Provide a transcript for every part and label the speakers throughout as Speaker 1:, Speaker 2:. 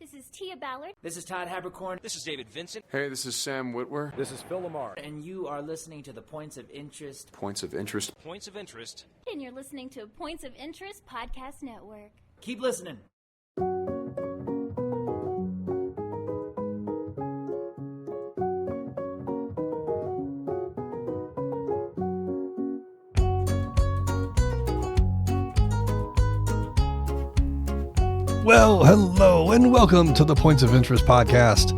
Speaker 1: This is Tia Ballard.
Speaker 2: This is Todd Habercorn.
Speaker 3: This is David Vincent.
Speaker 4: Hey, this is Sam Witwer.
Speaker 5: This is Phil Lamar.
Speaker 2: And you are listening to the Points of Interest.
Speaker 4: Points of Interest.
Speaker 3: Points of Interest.
Speaker 1: And you're listening to Points of Interest Podcast Network.
Speaker 2: Keep listening.
Speaker 6: Well, hello, and welcome to the Points of Interest podcast.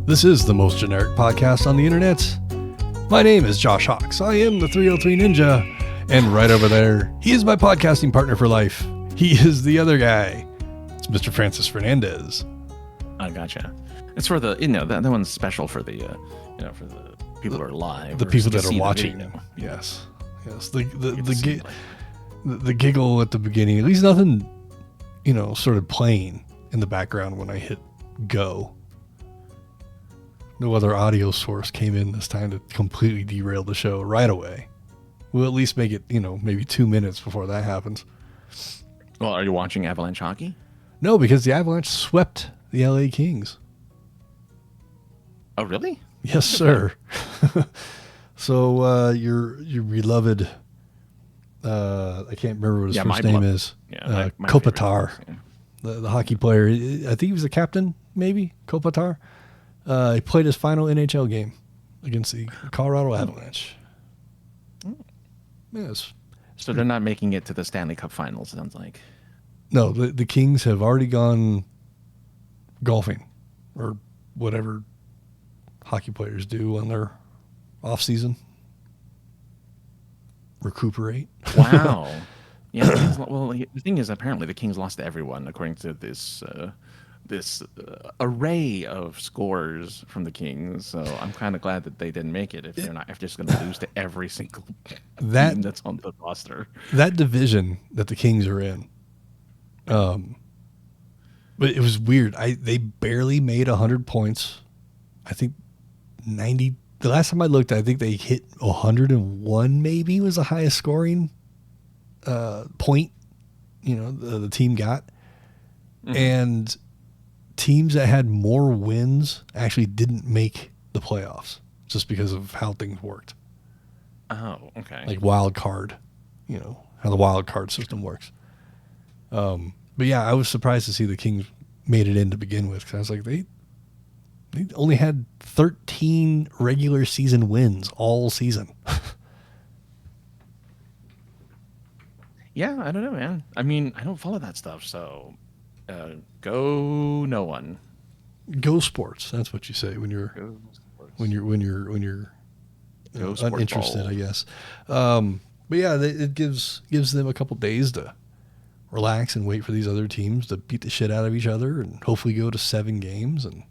Speaker 6: This is the most generic podcast on the internet. My name is Josh Hawks. I am the 303 Ninja, and right over there, he is my podcasting partner for life. He is the other guy. It's Mr. Francis Fernandez.
Speaker 7: I gotcha. It's for the, that one's special for the, for the people who are live.
Speaker 6: The people that are watching. Yes. The giggle at the beginning. At least nothing, started playing in the background when I hit go. No other audio source came in this time to completely derail the show right away. We'll at least make it, maybe 2 minutes before that happens.
Speaker 7: Well, are you watching Avalanche hockey?
Speaker 6: No, because the Avalanche swept the LA Kings.
Speaker 7: Oh, really?
Speaker 6: Yes, sir. So your beloved, I can't remember what his first name is.
Speaker 7: Yeah, my
Speaker 6: Kopitar,
Speaker 7: favorite,
Speaker 6: the hockey player. I think he was the captain, maybe, Kopitar. He played his final NHL game against the Colorado Avalanche. Yes.
Speaker 7: So they're not making it to the Stanley Cup Finals, sounds like.
Speaker 6: No, the Kings have already gone golfing or whatever hockey players do on their off season. Recuperate.
Speaker 7: Wow. Yeah. Well, the thing is, apparently the Kings lost to everyone, according to this array of scores from the Kings. So I'm kind of glad that they didn't make it. If they're just going to lose to every single team that's on the roster. That division
Speaker 6: that the Kings are in. But it was weird. They barely made 100 points. I think 90. The last time I looked, I think they hit 101. Maybe was the highest scoring point. The team got, and teams that had more wins actually didn't make the playoffs just because of how things worked.
Speaker 7: Oh, okay.
Speaker 6: Like wild card, how the wild card system works. But yeah, I was surprised to see the Kings made it in to begin with, because I was like, they only had 13 regular season wins all season.
Speaker 7: Yeah, I don't know, man. I mean, I don't follow that stuff, so go no one.
Speaker 6: Go sports. That's what you say when you're uninterested,
Speaker 7: ball.
Speaker 6: I guess. But yeah, it gives them a couple days to relax and wait for these other teams to beat the shit out of each other and hopefully go to 7 games, and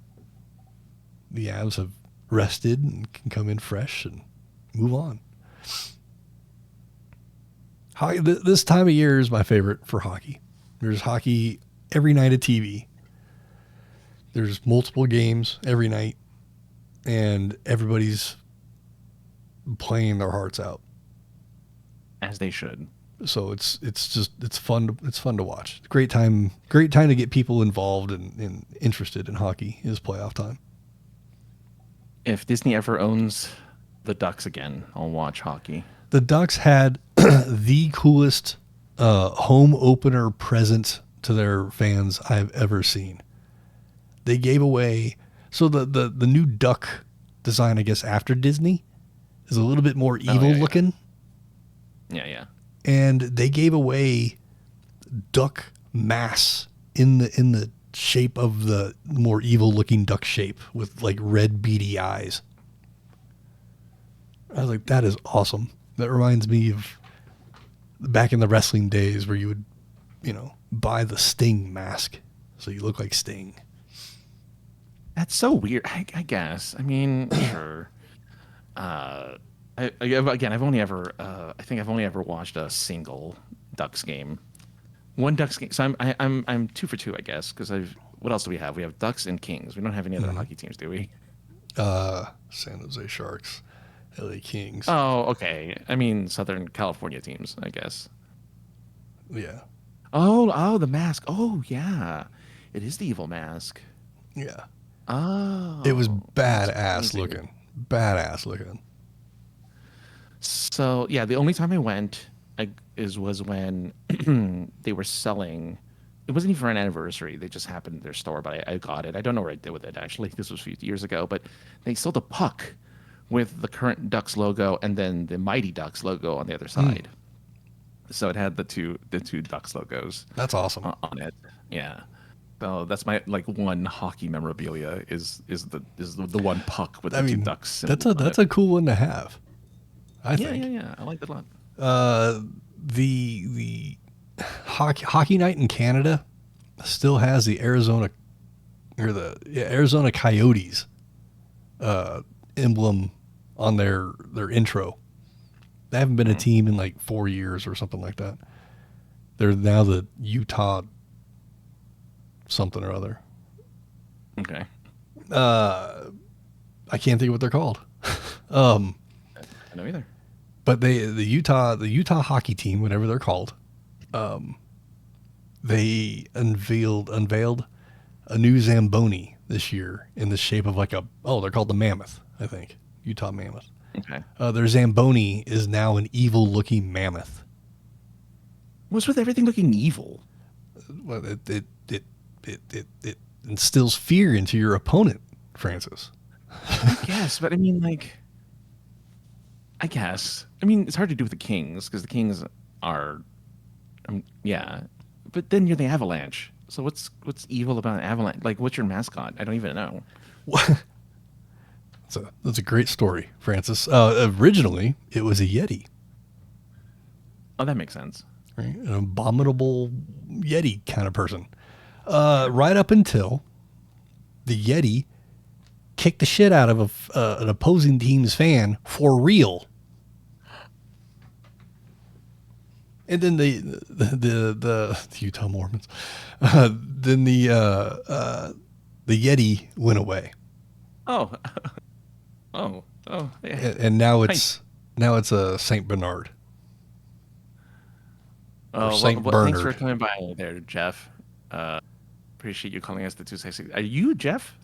Speaker 6: the Avs have rested and can come in fresh and move on. This time of year is my favorite for hockey. There's hockey every night of TV. There's multiple games every night, and everybody's playing their hearts out,
Speaker 7: as they should.
Speaker 6: So it's fun to watch. Great time to get people involved and interested in hockey is playoff time.
Speaker 7: If Disney ever owns the Ducks again, I'll watch hockey.
Speaker 6: The Ducks had the coolest home opener present to their fans I've ever seen. They gave away, so the new duck design, I guess, after Disney is a little bit more evil looking.
Speaker 7: Yeah.
Speaker 6: And they gave away duck mass in the shape of the more evil looking duck shape with like red beady eyes. I was like, that is awesome. That reminds me of back in the wrestling days where you would, buy the Sting mask so you look like Sting.
Speaker 7: That's so weird. I guess. I mean, sure. I've only ever watched a single Ducks game. One Ducks game. So I'm 2 for 2, I guess, because what else do we have? We have Ducks and Kings. We don't have any other hockey teams, do we?
Speaker 6: San Jose Sharks, LA Kings.
Speaker 7: Oh, okay. I mean, Southern California teams, I guess.
Speaker 6: Yeah.
Speaker 7: Oh, the mask. Oh, yeah. It is the evil mask.
Speaker 6: Yeah.
Speaker 7: Oh.
Speaker 6: It was badass
Speaker 7: crazy.
Speaker 6: looking. Badass looking.
Speaker 7: So yeah, the only time I went was when they were selling. It wasn't even for an anniversary. They just happened in their store, but I got it. I don't know what I did with it actually. This was a few years ago, but they sold a puck with the current Ducks logo and then the Mighty Ducks logo on the other side. So it had the two Ducks logos.
Speaker 6: That's awesome.
Speaker 7: On it. Yeah. So that's my one hockey memorabilia is the one puck with the two Ducks.
Speaker 6: That's a cool one to have. I think.
Speaker 7: Yeah. I like that a lot.
Speaker 6: The hockey night in Canada still has the Arizona Coyotes emblem on their intro. They haven't been a team in like 4 years or something like that. They're now the Utah something or other.
Speaker 7: Okay.
Speaker 6: I can't think of what they're called.
Speaker 7: I know either.
Speaker 6: But the Utah hockey team, whatever they're called, they unveiled a new Zamboni this year in the shape of they're called the Mammoth, I think. Utah Mammoth.
Speaker 7: Okay.
Speaker 6: Their Zamboni is now an evil looking mammoth.
Speaker 7: What's with everything looking evil?
Speaker 6: Well, it instills fear into your opponent, Francis.
Speaker 7: I guess, but I mean, I guess. I mean, it's hard to do with the Kings because the Kings are, yeah. But then you're the Avalanche. So what's evil about an Avalanche? What's your mascot? I don't even know.
Speaker 6: That's a great story, Francis. Originally, it was a Yeti.
Speaker 7: Oh, that makes sense.
Speaker 6: Right? An abominable Yeti kind of person. Right up until the Yeti kicked the shit out of an opposing team's fan for real. And then the Utah Mormons, then the Yeti went away.
Speaker 7: Oh, yeah.
Speaker 6: And now it's a Saint Bernard.
Speaker 7: Oh,
Speaker 6: Saint
Speaker 7: well,
Speaker 6: Bernard.
Speaker 7: Thanks for coming by there, Jeff. Appreciate you calling us the Two Sexiest. Are you Jeff?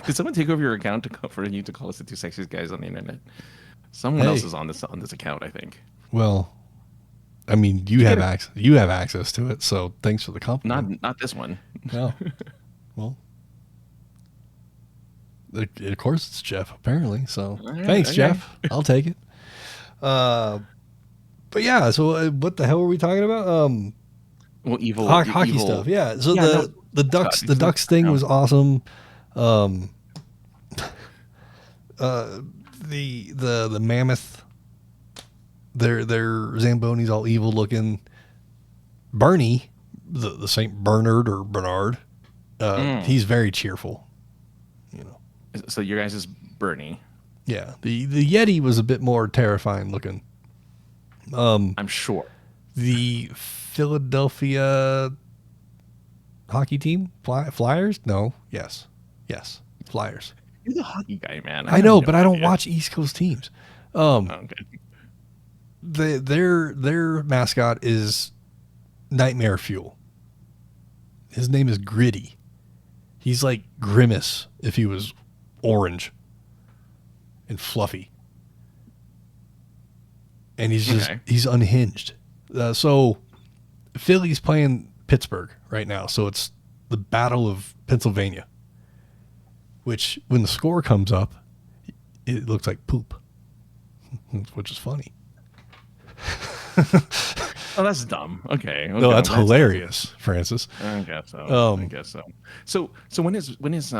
Speaker 7: Did someone take over your account for you to call us the Two Sexiest Guys on the internet? Someone else is on this account, I think.
Speaker 6: Well, I mean, you have access to it, so thanks for the compliment.
Speaker 7: Not this one.
Speaker 6: No. Well, of course it's Jeff, apparently. So thanks, okay. Jeff. I'll take it. But yeah, so what the hell were we talking about?
Speaker 7: Well, evil
Speaker 6: hockey
Speaker 7: evil.
Speaker 6: stuff. Yeah. So the Ducks thing was awesome. The mammoth, their Zamboni's all evil looking. Bernie, the Saint Bernard or Bernard, he's very cheerful. You know.
Speaker 7: So your guys is Bernie.
Speaker 6: Yeah. The Yeti was a bit more terrifying looking.
Speaker 7: I'm sure.
Speaker 6: The Philadelphia hockey team, Flyers? No. Yes. Flyers.
Speaker 7: You're the hockey guy, man.
Speaker 6: I know, but I don't watch East Coast teams.
Speaker 7: Okay.
Speaker 6: Their mascot is Nightmare Fuel. His name is Gritty. He's like Grimace if he was orange and fluffy. And he's unhinged. So Philly's playing Pittsburgh right now. So it's the Battle of Pennsylvania, which when the score comes up, it looks like poop, which is funny.
Speaker 7: Oh, that's dumb. Okay.
Speaker 6: No, that's hilarious, dumb. Francis.
Speaker 7: I guess so. So when is what is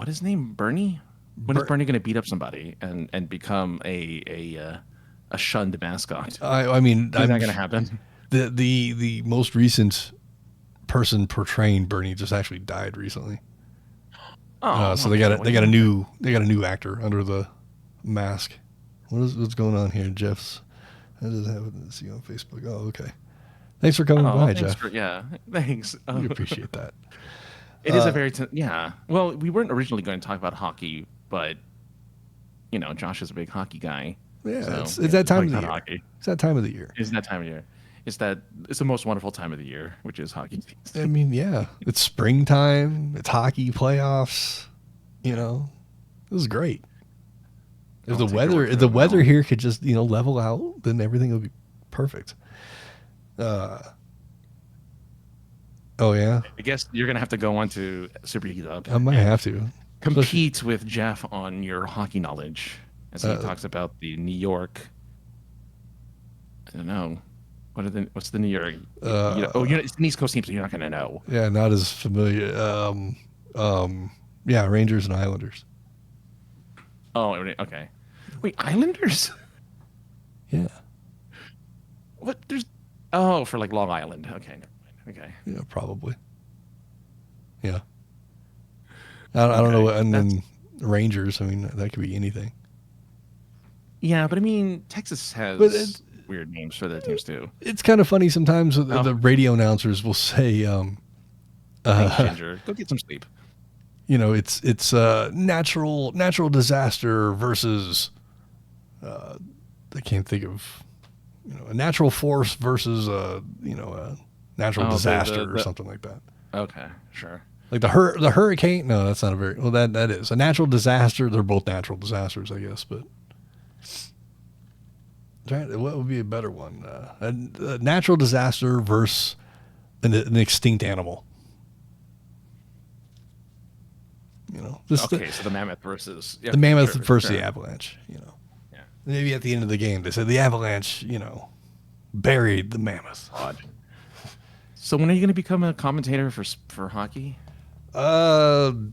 Speaker 7: his name? Bernie? When is Bernie going to beat up somebody and become a shunned mascot?
Speaker 6: I mean,
Speaker 7: is that going to happen?
Speaker 6: The most recent person portraying Bernie just actually died recently.
Speaker 7: Oh,
Speaker 6: so they got a new actor under the mask. What's going on here, Jeff's? I just have it to see on Facebook. Oh, okay. Thanks for coming by, Jeff.
Speaker 7: Thanks.
Speaker 6: We appreciate that.
Speaker 7: It is a very Well, we weren't originally going to talk about hockey, but Josh is a big hockey guy.
Speaker 6: Yeah,
Speaker 7: so
Speaker 6: it's that time of the year.
Speaker 7: Hockey.
Speaker 6: It's that time of the year.
Speaker 7: It's that time of year. is that it's the most wonderful time of the year, which is hockey season.
Speaker 6: I mean, yeah, it's springtime. It's hockey playoffs. You know, this is great. If the weather here could just level out, then everything will be perfect. Oh yeah,
Speaker 7: I guess you're gonna have to go on to Super Geeked Up.
Speaker 6: I might have to
Speaker 7: Compete with Jeff on your hockey knowledge as he talks about the New York. I don't know. What's the New York? It's an East Coast team, so you're not gonna know.
Speaker 6: Yeah, not as familiar. Yeah, Rangers and Islanders.
Speaker 7: Oh, okay. Wait, Islanders?
Speaker 6: Yeah.
Speaker 7: What? For like Long Island. Okay, never mind. Okay.
Speaker 6: Yeah, probably. Yeah. I don't know. And then Rangers, I mean, that could be anything.
Speaker 7: Yeah, but I mean, Texas has weird names for their teams too.
Speaker 6: It's kind of funny sometimes the radio announcers will say,
Speaker 7: Ginger, go get some sleep.
Speaker 6: It's natural disaster versus I can't think of a natural force versus a natural disaster or something like that.
Speaker 7: Okay, sure.
Speaker 6: Like the hurricane. No, that's not a very well. That is a natural disaster. They're both natural disasters, I guess. But what would be a better one? A natural disaster versus an extinct animal.
Speaker 7: So the mammoth versus
Speaker 6: the mammoth versus the avalanche.
Speaker 7: Yeah.
Speaker 6: Maybe at the end of the game they said the avalanche, buried the mammoth.
Speaker 7: Odd. So when are you going to become a commentator for hockey?
Speaker 6: Probably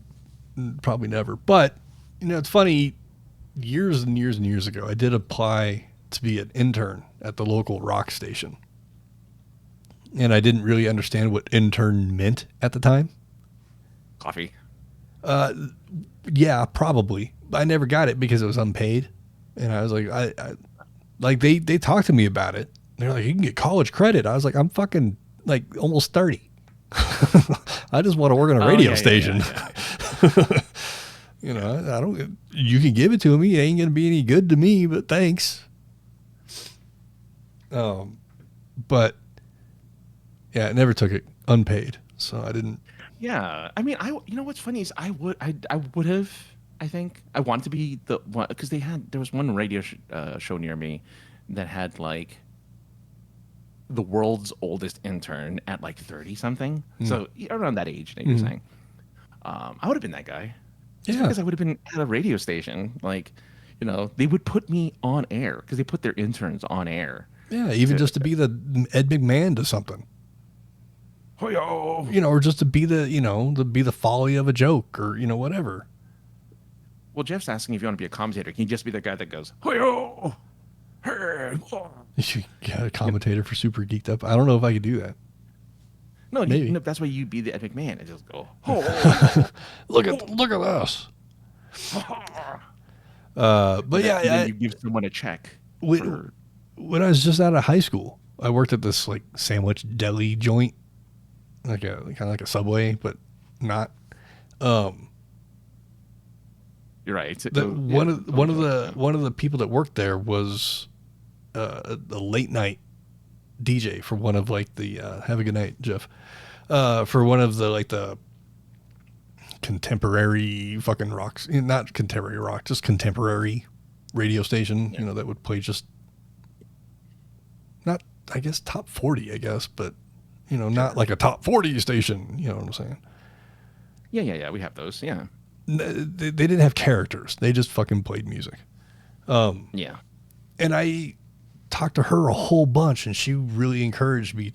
Speaker 6: never. But it's funny. Years and years and years ago, I did apply to be an intern at the local rock station, and I didn't really understand what intern meant at the time.
Speaker 7: Coffee.
Speaker 6: Yeah, probably. I never got it because it was unpaid, and I was like, I they talked to me about it. They're like, you can get college credit. I was like, I'm fucking like almost 30. I just want to work on a radio station. I don't. You can give it to me. It ain't gonna be any good to me, but thanks. But yeah, I never took it unpaid, so I didn't.
Speaker 7: Yeah, I mean, what's funny is I would have. I think I wanted to be the one because there was one radio show near me that had like the world's oldest intern at like 30 something. So around that age that you're saying. I would have been that guy. Just because I would have been at a radio station. Like, they would put me on air because they put their interns on air.
Speaker 6: Yeah, even just to be the Ed McMahon to something.
Speaker 7: Hoyo!
Speaker 6: Or just to be the folly of a joke or, whatever.
Speaker 7: Well, Jeff's asking if you want to be a commentator. Can you just be the guy that goes, Hoyo! Hey!
Speaker 6: You should get a commentator for Super Geeked Up. I don't know if I could do that.
Speaker 7: No,
Speaker 6: maybe.
Speaker 7: That's why you'd be the Ed McMahon and just go, oh.
Speaker 6: look at us. But yeah,
Speaker 7: you give someone a check.
Speaker 6: When I was just out of high school, I worked at this like sandwich deli joint, kind of like a Subway, but not.
Speaker 7: You're right.
Speaker 6: One of the people that worked there was a late night DJ for one of like the have a good night, Jeff. For one of the like the contemporary fucking rocks, not contemporary rock, just contemporary radio station, that would play just not, I guess, top 40, I guess, but not like a top 40 station, you know what I'm saying?
Speaker 7: Yeah, we have those, yeah.
Speaker 6: They didn't have characters. They just fucking played music.
Speaker 7: Yeah.
Speaker 6: And I talked to her a whole bunch, and she really encouraged me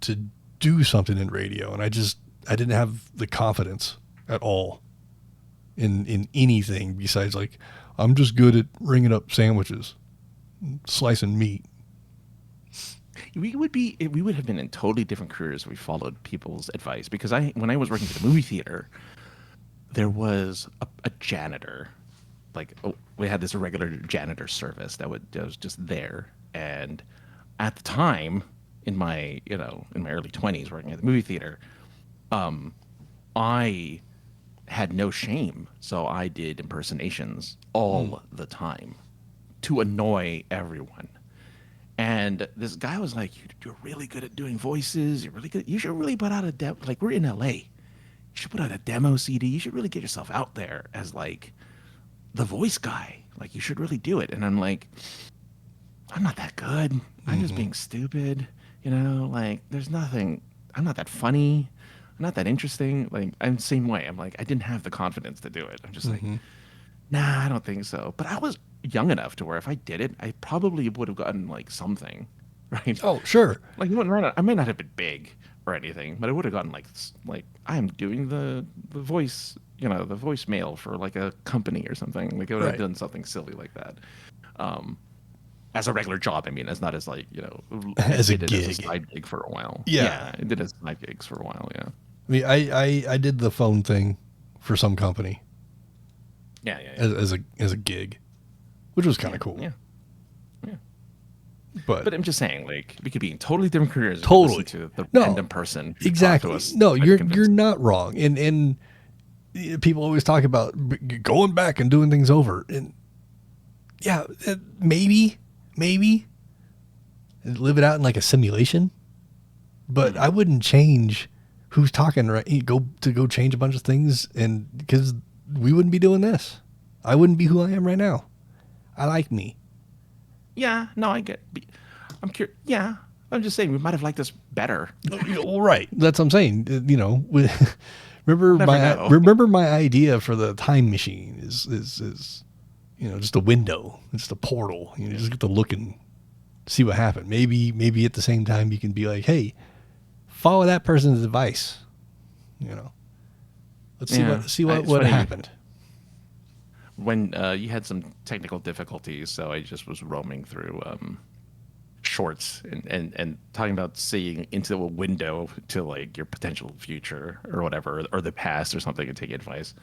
Speaker 6: to do something in radio. And I didn't have the confidence at all in anything besides like, I'm just good at ringing up sandwiches, slicing meat.
Speaker 7: We would have been in totally different careers if we followed people's advice. Because when I was working for the movie theater, there was a janitor. We had this regular janitor service that was just there. And at the time, in my early 20s, working at the movie theater, I had no shame, so I did impersonations all the time to annoy everyone. And this guy was like, "You're really good at doing voices. You're really good. You should really put out a demo. Like, we're in LA. You should put out a demo CD. You should really get yourself out there as like the voice guy. Like, you should really do it." And I'm like, I'm not that good. I'm just being stupid. You know, like, there's nothing. I'm not that funny. I'm not that interesting. Like, I'm the same way. I'm like, I didn't have the confidence to do it. I'm just like, nah, I don't think so. But I was young enough to where if I did it, I probably would have gotten like something, right?
Speaker 6: Oh, sure.
Speaker 7: Like, I might not have been big or anything, but I would have gotten like I'm doing the voice, you know, the voicemail for like a company or something. Like, I would have done something silly like that. As a regular job, I mean, as not as like, you know,
Speaker 6: as a
Speaker 7: gig. As a side gig for a while.
Speaker 6: Yeah,
Speaker 7: I did as side gigs for a while. Yeah.
Speaker 6: I mean, I did the phone thing for some company.
Speaker 7: Yeah.
Speaker 6: As a gig, which was kind of cool.
Speaker 7: Yeah.
Speaker 6: But
Speaker 7: But I'm just saying, like, we could be in totally different careers.
Speaker 6: Totally.
Speaker 7: To the
Speaker 6: No,
Speaker 7: random person. who
Speaker 6: exactly.
Speaker 7: talked to us,
Speaker 6: No,
Speaker 7: trying to
Speaker 6: you're
Speaker 7: convince us.
Speaker 6: not wrong. And people always talk about going back and doing things over. And yeah, maybe live it out in like a simulation. But I wouldn't change who's talking. Right, go change a bunch of things, and because we wouldn't be doing this, I wouldn't be who I am right now. I like me.
Speaker 7: Yeah, no, I get. I'm curious. Yeah, I'm just saying we might have liked this better.
Speaker 6: Well, right. That's what I'm saying. You know, remember
Speaker 7: know.
Speaker 6: my idea for the time machine is you know, just a window, just a portal. You just get to look and see what happened. Maybe at the same time you can be like, hey, follow that person's advice. You know, let's see what
Speaker 7: funny.
Speaker 6: happened.
Speaker 7: When you had some technical difficulties, so I just was roaming through shorts and talking about seeing into a window to like your potential future or whatever, or the past or something, and taking advice.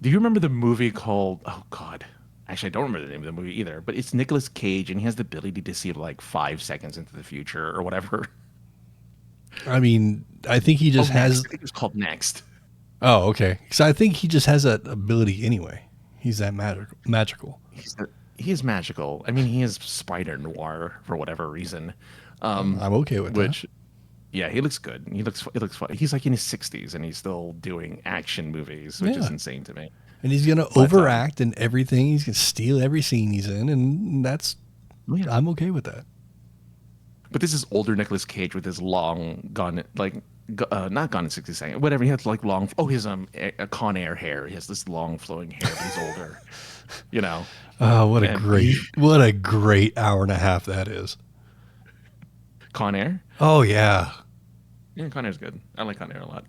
Speaker 7: Do you remember the movie called? Oh God, actually, I don't remember the name of the movie either. But it's Nicolas Cage, and he has the ability to see like 5 seconds into the future or whatever.
Speaker 6: I mean, I think he just has.
Speaker 7: Next. I think it's called Next.
Speaker 6: Oh, okay. Because I think he just has that ability anyway. He's that magical.
Speaker 7: He is magical. I mean, he is Spider Noir for whatever reason.
Speaker 6: I'm okay with
Speaker 7: which,
Speaker 6: that.
Speaker 7: Yeah, he looks good. He looks fun. He's like in his 60s and he's still doing action movies, which is insane to me.
Speaker 6: And he's gonna overact in everything. He's gonna steal every scene he's in, and that's. I'm okay with that.
Speaker 7: But this is older Nicolas Cage with his long gone, like not Gone in 60 Seconds, whatever. He has like long. Oh, his Con Air hair. He has this long flowing hair, but he's older. You know.
Speaker 6: Oh, what a great hour and a half that is.
Speaker 7: Con Air.
Speaker 6: Oh yeah.
Speaker 7: Yeah, Con Air's good. I like Con Air a lot.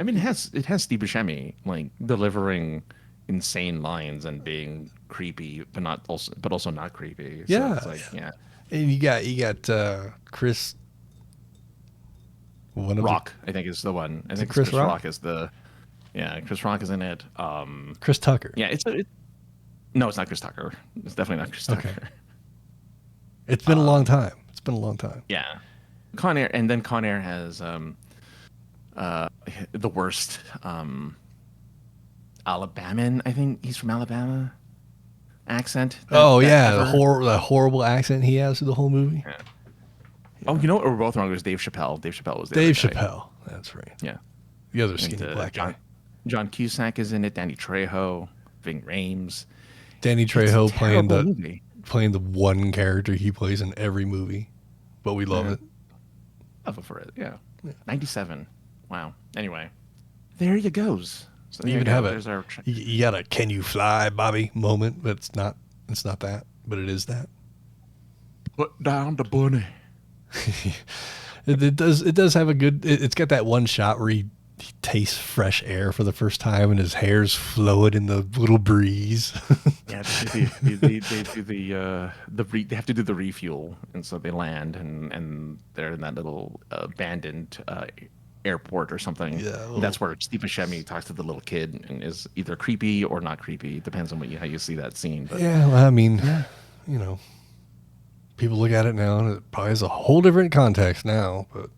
Speaker 7: I mean, it has Steve Buscemi like delivering insane lines and being creepy, but also not creepy. So
Speaker 6: Yeah.
Speaker 7: it's like, yeah.
Speaker 6: And you got Chris.
Speaker 7: Rock, I think, is the one. I think
Speaker 6: Chris Rock?
Speaker 7: is the. Yeah, Chris Rock is in it.
Speaker 6: Chris Tucker.
Speaker 7: Yeah, no, it's not Chris Tucker. It's definitely not Chris Tucker.
Speaker 6: Okay. It's been a long time.
Speaker 7: Yeah, Con Air, and then Con Air has the worst Alabaman. I think he's from Alabama. Accent.
Speaker 6: The horrible accent he has through the whole movie.
Speaker 7: Yeah. Oh, you know what? We're both wrong. It was Dave Chappelle. Dave Chappelle was
Speaker 6: Dave
Speaker 7: other guy.
Speaker 6: Chappelle. That's right.
Speaker 7: Yeah.
Speaker 6: The other skinny black guy.
Speaker 7: John Cusack is in it. Danny Trejo, Ving Rhames.
Speaker 6: Danny Trejo
Speaker 7: movie.
Speaker 6: playing the one character he plays in every movie, but we love it.
Speaker 7: Love it for it. Yeah. 97. Wow. Anyway, there you goes. So
Speaker 6: You can have it. You got a "Can you fly, Bobby" moment, but it's not that, but it is that.
Speaker 7: Put down the bunny.
Speaker 6: It does have a good. It's got that one shot where he tastes fresh air for the first time, and his hair's flowing in the little breeze.
Speaker 7: Yeah, they have to do the refuel, and so they land, and they're in that little abandoned airport or something.
Speaker 6: Yeah,
Speaker 7: that's where Steve Buscemi talks to the little kid and is either creepy or not creepy. Depends on how you see that scene. But
Speaker 6: yeah, well, I mean, you know, people look at it now, and it probably has a whole different context now. But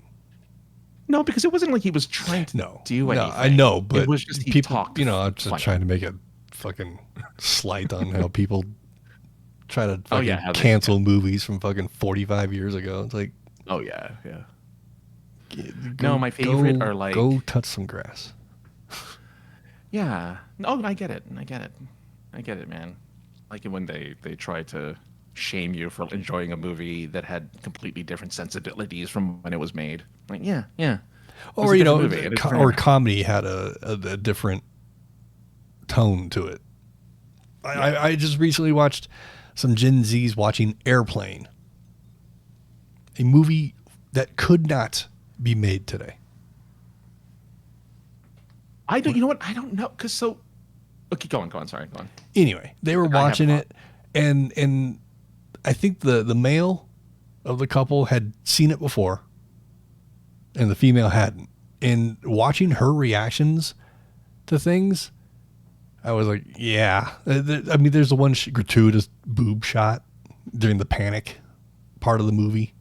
Speaker 7: no, because it wasn't like he was trying to do anything.
Speaker 6: I know, but
Speaker 7: it was just he
Speaker 6: people
Speaker 7: talked.
Speaker 6: You know, I'm just trying to make a fucking slight on how people try to
Speaker 7: Oh,
Speaker 6: fucking
Speaker 7: yeah, how they-
Speaker 6: cancel movies from fucking 45 years ago. It's like,
Speaker 7: Oh yeah, yeah. No, my favorite are like
Speaker 6: go touch some grass.
Speaker 7: yeah. Oh, I get it. I get it, man. Like when they try to shame you for enjoying a movie that had completely different sensibilities from when it was made. Like, yeah. It was
Speaker 6: Or
Speaker 7: a
Speaker 6: you know,
Speaker 7: different movie, and it's
Speaker 6: or
Speaker 7: fair.
Speaker 6: comedy had a different tone to it. I just recently watched some Gen Zs watching Airplane, a movie that could not be made today.
Speaker 7: I don't. You know what? I don't know. Cause so. Okay, go on. Sorry, go on.
Speaker 6: Anyway, they were
Speaker 7: I have a
Speaker 6: watching
Speaker 7: thought.
Speaker 6: it, and I think the male of the couple had seen it before, and the female hadn't. And watching her reactions to things, I was like, yeah. I mean, there's the one gratuitous boob shot during the panic part of the movie.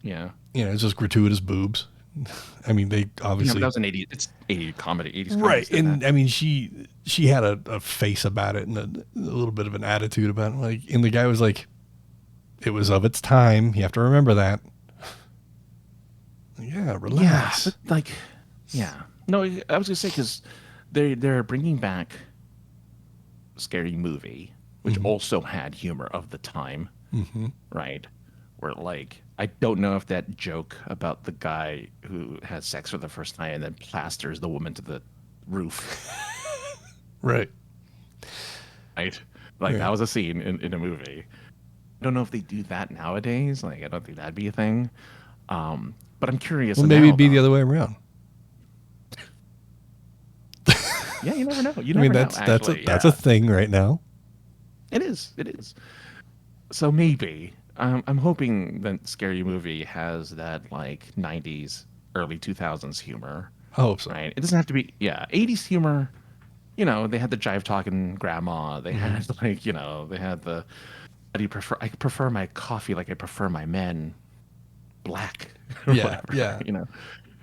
Speaker 7: Yeah.
Speaker 6: You know, it's just gratuitous boobs. I mean, they
Speaker 7: Yeah, but
Speaker 6: obviously
Speaker 7: that was an 80s. It's 80s comedy. 80s comedy.
Speaker 6: right, and I mean, she had a face about it and a little bit of an attitude about it. Like, and the guy was like, "It was of its time. You have to remember that." Yeah, relax.
Speaker 7: Yeah, but like, yeah. No, I was gonna say because they're bringing back Scary Movie, which also had humor of the time, right? Where like I don't know if that joke about the guy who has sex for the first time and then plasters the woman to the roof,
Speaker 6: Right.
Speaker 7: right? Like
Speaker 6: Yeah.
Speaker 7: that was a scene in a movie. I don't know if they do that nowadays. Like I don't think that'd be a thing. But I'm curious.
Speaker 6: Well, maybe
Speaker 7: now
Speaker 6: it'd be the
Speaker 7: about-
Speaker 6: other way around.
Speaker 7: Yeah, you never know. You
Speaker 6: I
Speaker 7: never
Speaker 6: mean,
Speaker 7: know.
Speaker 6: that's
Speaker 7: Actually,
Speaker 6: a
Speaker 7: yeah.
Speaker 6: thing right now.
Speaker 7: It is. It is. So maybe I'm hoping that Scary Movie has that like 90s, early 2000s humor.
Speaker 6: I hope so.
Speaker 7: Right. It doesn't have to be 80s humor. You know, they had the jive talking grandma. They had like they had the. How do you prefer? I prefer my coffee like I prefer my men black. Or
Speaker 6: Yeah,
Speaker 7: whatever,
Speaker 6: yeah.
Speaker 7: You know,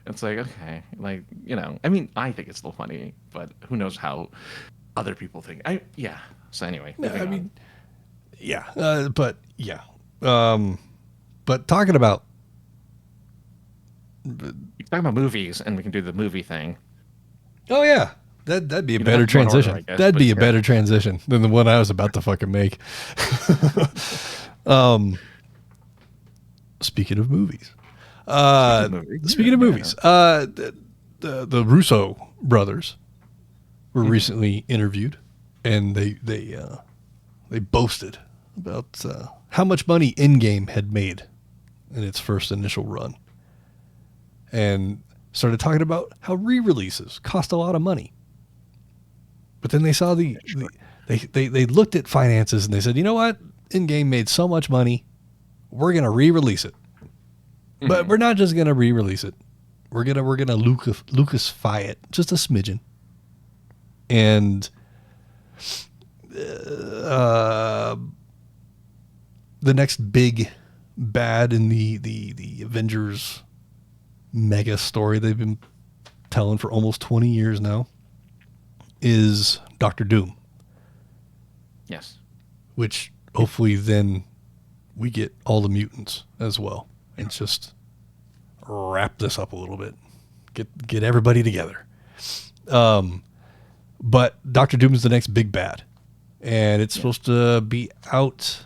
Speaker 7: it's like okay, like I mean, I think it's still funny, but who knows how other people think? So anyway,
Speaker 6: No,
Speaker 7: moving
Speaker 6: I
Speaker 7: on.
Speaker 6: mean, yeah, but yeah, but talking about
Speaker 7: You're talking about movies, and we can do the movie thing.
Speaker 6: oh yeah, that'd be a
Speaker 7: You don't
Speaker 6: better
Speaker 7: have to go in order,
Speaker 6: transition.
Speaker 7: I guess,
Speaker 6: That'd
Speaker 7: but
Speaker 6: be a
Speaker 7: yeah.
Speaker 6: better transition than the one I was about to fucking make. Speaking of movies, speaking of movies, the Russo brothers were recently interviewed, and they boasted about how much money Endgame had made in its first initial run, and started talking about how re-releases cost a lot of money. But then they saw they looked at finances and they said, you know what, Endgame made so much money, we're gonna re-release it. But we're not just gonna re-release it. We're gonna Lucasfy it just a smidgen. And the next big bad in the Avengers mega story they've been telling for almost 20 years now is Doctor Doom,
Speaker 7: Yes.
Speaker 6: which hopefully then we get all the mutants as well, and just wrap this up a little bit, get everybody together. But Doctor Doom is the next big bad, and it's supposed to be out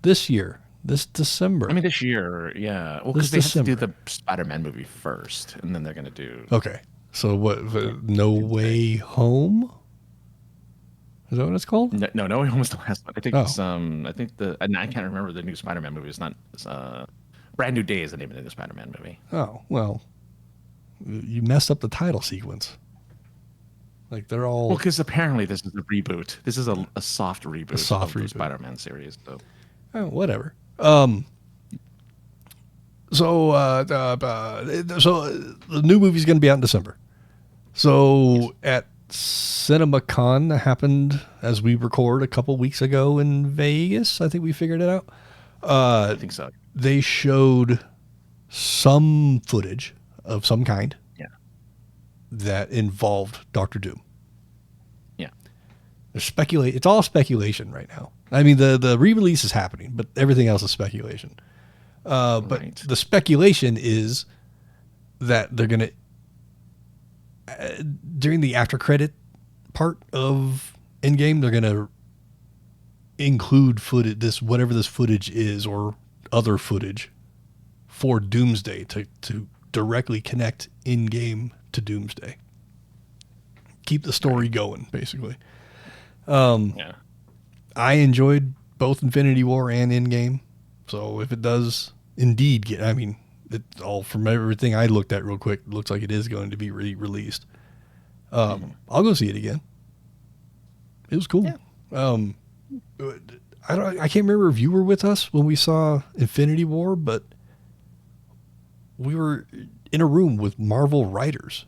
Speaker 6: this year, this December.
Speaker 7: I mean, this year, yeah. Well,
Speaker 6: This
Speaker 7: because they have to do
Speaker 6: December.
Speaker 7: the Spider-Man movie first, and then they're gonna do.
Speaker 6: Okay, so what? No Way Home? Is that what it's called?
Speaker 7: No Way Home was the last one. I think
Speaker 6: Oh.
Speaker 7: it's I think and I can't remember the new Spider-Man movie. It's not. It's Brand New Day is the name of the new Spider-Man movie.
Speaker 6: Oh, well, you messed up the title sequence. Like they're all
Speaker 7: Well, because apparently this is a reboot. This is a soft reboot
Speaker 6: soft
Speaker 7: of the
Speaker 6: reboot.
Speaker 7: Spider-Man series. So
Speaker 6: whatever. So the new movie's going to be out in December. So at CinemaCon that happened as we record a couple weeks ago in Vegas, I think we figured it out.
Speaker 7: I think so.
Speaker 6: They showed some footage of some kind
Speaker 7: Yeah.
Speaker 6: that involved Doctor Doom.
Speaker 7: Yeah.
Speaker 6: It's all speculation right now. I mean, the re-release is happening, but everything else is speculation. But
Speaker 7: Right.
Speaker 6: the speculation is that they're gonna during the after credit part of Endgame, they're gonna include footage, whatever this footage is, or other footage for Doomsday to directly connect in-game to Doomsday. Keep the story going, basically.
Speaker 7: Yeah.
Speaker 6: I enjoyed both Infinity War and Endgame. So if it does indeed get, I mean, it all from everything I looked at real quick, looks like it is going to be released. I'll go see it again. It was cool.
Speaker 7: Yeah.
Speaker 6: I can't remember if you were with us when we saw Infinity War, but we were in a room with Marvel writers.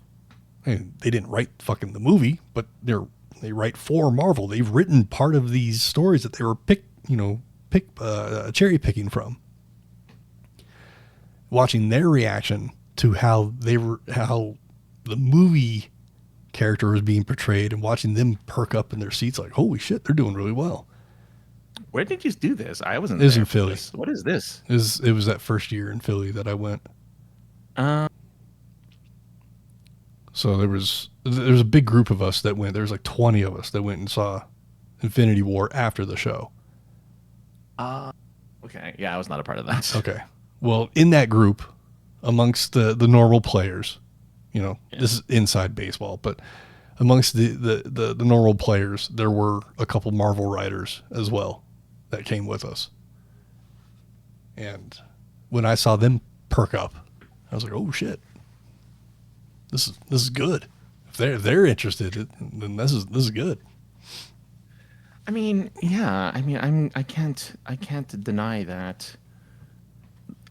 Speaker 6: I mean, they didn't write fucking the movie, but they write for Marvel. They've written part of these stories that they were cherry picking from. Watching their reaction to how the movie character was being portrayed, and watching them perk up in their seats like, holy shit, they're doing really well.
Speaker 7: Where did you do this? I wasn't.
Speaker 6: It was
Speaker 7: there
Speaker 6: in
Speaker 7: for
Speaker 6: Philly.
Speaker 7: this. What is this?
Speaker 6: It was that first year in Philly that I went. So there was a big group of us that went. There was like 20 of us that went and saw Infinity War after the show.
Speaker 7: Okay. Yeah, I was not a part of that.
Speaker 6: Okay. Well, in that group, amongst the normal players, this is inside baseball, but amongst the normal players, there were a couple Marvel writers as well that came with us. And when I saw them perk up, I was like, oh shit. This is good. If they're interested, then this is good.
Speaker 7: I mean, yeah. I mean, I can't deny that.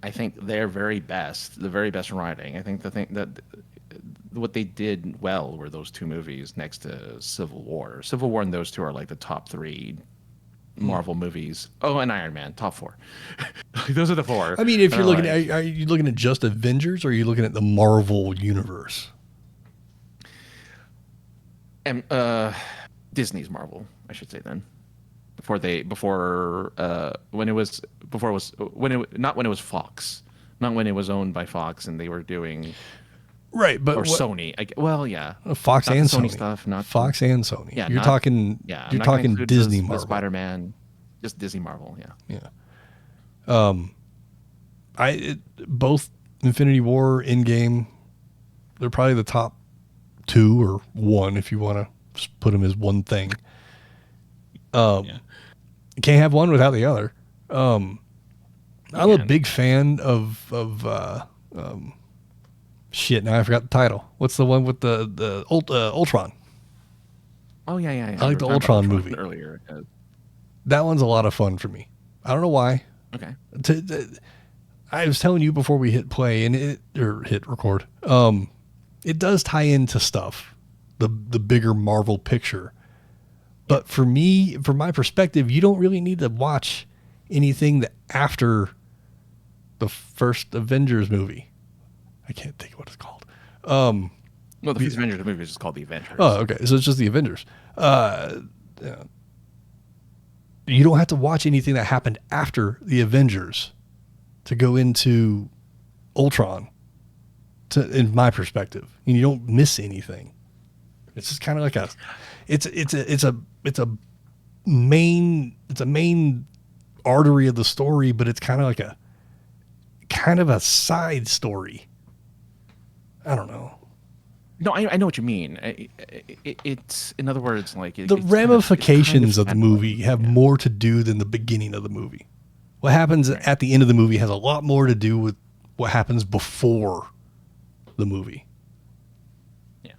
Speaker 7: I think their very best, the very best writing. I think the thing that what they did well were those two movies next to Civil War. Civil War and those two are like the top three Marvel movies. Oh, and Iron Man, top four. Those are the four.
Speaker 6: I mean, if you're looking
Speaker 7: like,
Speaker 6: are you looking at just Avengers, or are you looking at the Marvel universe?
Speaker 7: And Disney's Marvel, I should say then. When it was Fox, not when it was owned by Fox and they were doing
Speaker 6: Right, but
Speaker 7: Sony. Well, yeah,
Speaker 6: Fox
Speaker 7: not
Speaker 6: and
Speaker 7: Sony
Speaker 6: Sony
Speaker 7: stuff, not
Speaker 6: Fox and Sony.
Speaker 7: Yeah,
Speaker 6: you're
Speaker 7: not-
Speaker 6: talking.
Speaker 7: Yeah,
Speaker 6: you're talking Disney
Speaker 7: the
Speaker 6: Marvel.
Speaker 7: Spider-Man, just Disney Marvel. Yeah.
Speaker 6: Yeah. Both Infinity War, Endgame, they're probably the top two or one if you want to just put them as one thing. You can't have one without the other. I'm a big fan of shit. Now I forgot the title. What's the one with the Ultron?
Speaker 7: Oh yeah.
Speaker 6: I like the Ultron movie
Speaker 7: earlier.
Speaker 6: That one's a lot of fun for me. I don't know why.
Speaker 7: Okay.
Speaker 6: I was telling you before we hit play or hit record. It does tie into stuff, the bigger Marvel picture. But for me, from my perspective, you don't really need to watch anything after the first Avengers movie. I can't think of what it's called.
Speaker 7: Well, the first Avengers movie is just called The Avengers.
Speaker 6: Oh, okay. So it's just the Avengers. You don't have to watch anything that happened after the Avengers to go into Ultron. In my perspective, and you don't miss anything. It's just kind of like it's a main artery of the story, but it's kind of like a side story. I don't know.
Speaker 7: No, I know what you mean. It's in other words, like
Speaker 6: The ramifications of the movie have more to do than the beginning of the movie. What happens at the end of the movie has a lot more to do with what happens before the movie.
Speaker 7: Yeah.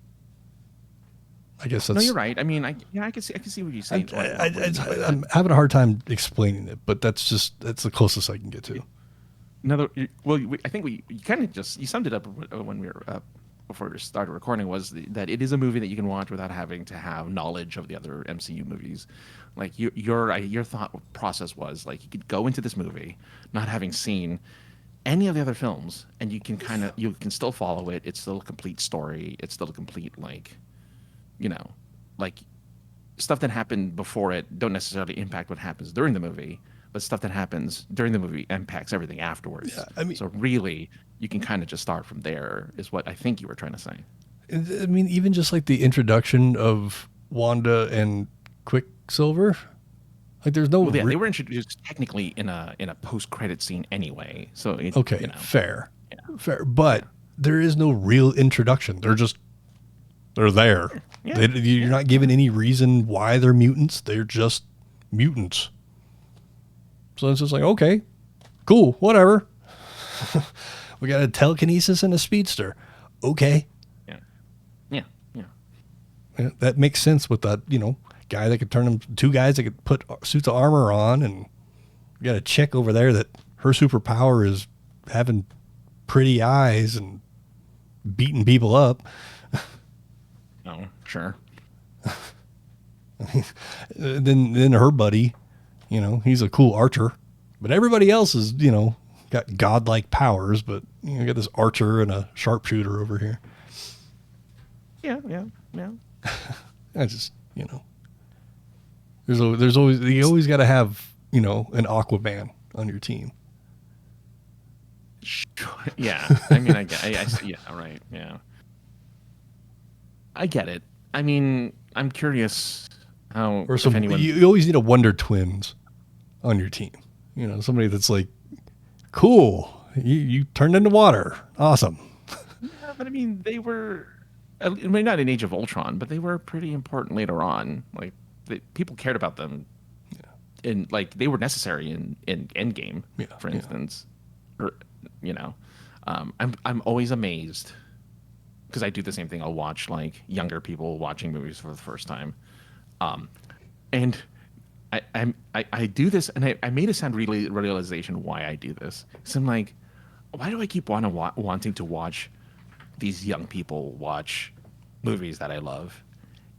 Speaker 6: I guess that's.
Speaker 7: No, you're right. I mean, I can see what you're saying.
Speaker 6: I'm having a hard time explaining it, but that's the closest I can get to.
Speaker 7: I think you kind of you summed it up when we were before we started recording, was that it is a movie that you can watch without having to have knowledge of the other MCU movies. Like your thought process was like you could go into this movie not having seen any of the other films, and you can still follow it. It's still a complete story. It's still a complete stuff that happened before it don't necessarily impact what happens during the movie, but stuff that happens during the movie impacts everything afterwards.
Speaker 6: Yeah, I mean,
Speaker 7: so really, you can kind of just start from there, is what I think you were trying to say.
Speaker 6: I mean, even just like the introduction of Wanda and Quicksilver, like there's no.
Speaker 7: Well, yeah, they were introduced technically in a post-credit scene anyway. So
Speaker 6: Okay,
Speaker 7: you know,
Speaker 6: fair, but there is no real introduction. They're there.
Speaker 7: Yeah.
Speaker 6: You're not given any reason why they're mutants. They're just mutants. So it's just like, okay, cool, whatever. We got a telekinesis and a speedster. Okay. Yeah, that makes sense with that, guy that could turn them, two guys that could put suits of armor on, and we got a chick over there that her superpower is having pretty eyes and beating people up.
Speaker 7: Oh, sure.
Speaker 6: Then her buddy, he's a cool archer, but everybody else is, got godlike powers, but you got this archer and a sharpshooter over here.
Speaker 7: Yeah.
Speaker 6: I just, there's always, you always got to have, an Aquaman on your team.
Speaker 7: Yeah. I mean, yeah, right. Yeah. I get it. I mean, I'm curious how,
Speaker 6: Or some,
Speaker 7: if anyone...
Speaker 6: you always need a Wonder Twins on your team. Somebody that's like, cool, you turned into water. Awesome.
Speaker 7: Yeah, but I mean, they were... I mean, not in Age of Ultron, but they were pretty important later on. Like, people cared about them, and like they were necessary in Endgame, for instance. Or, I'm always amazed because I do the same thing. I'll watch like younger people watching movies for the first time, and I do this, and I made a sound realization why I do this. So I'm like, why do I keep wanting to watch these young people watch movies that I love?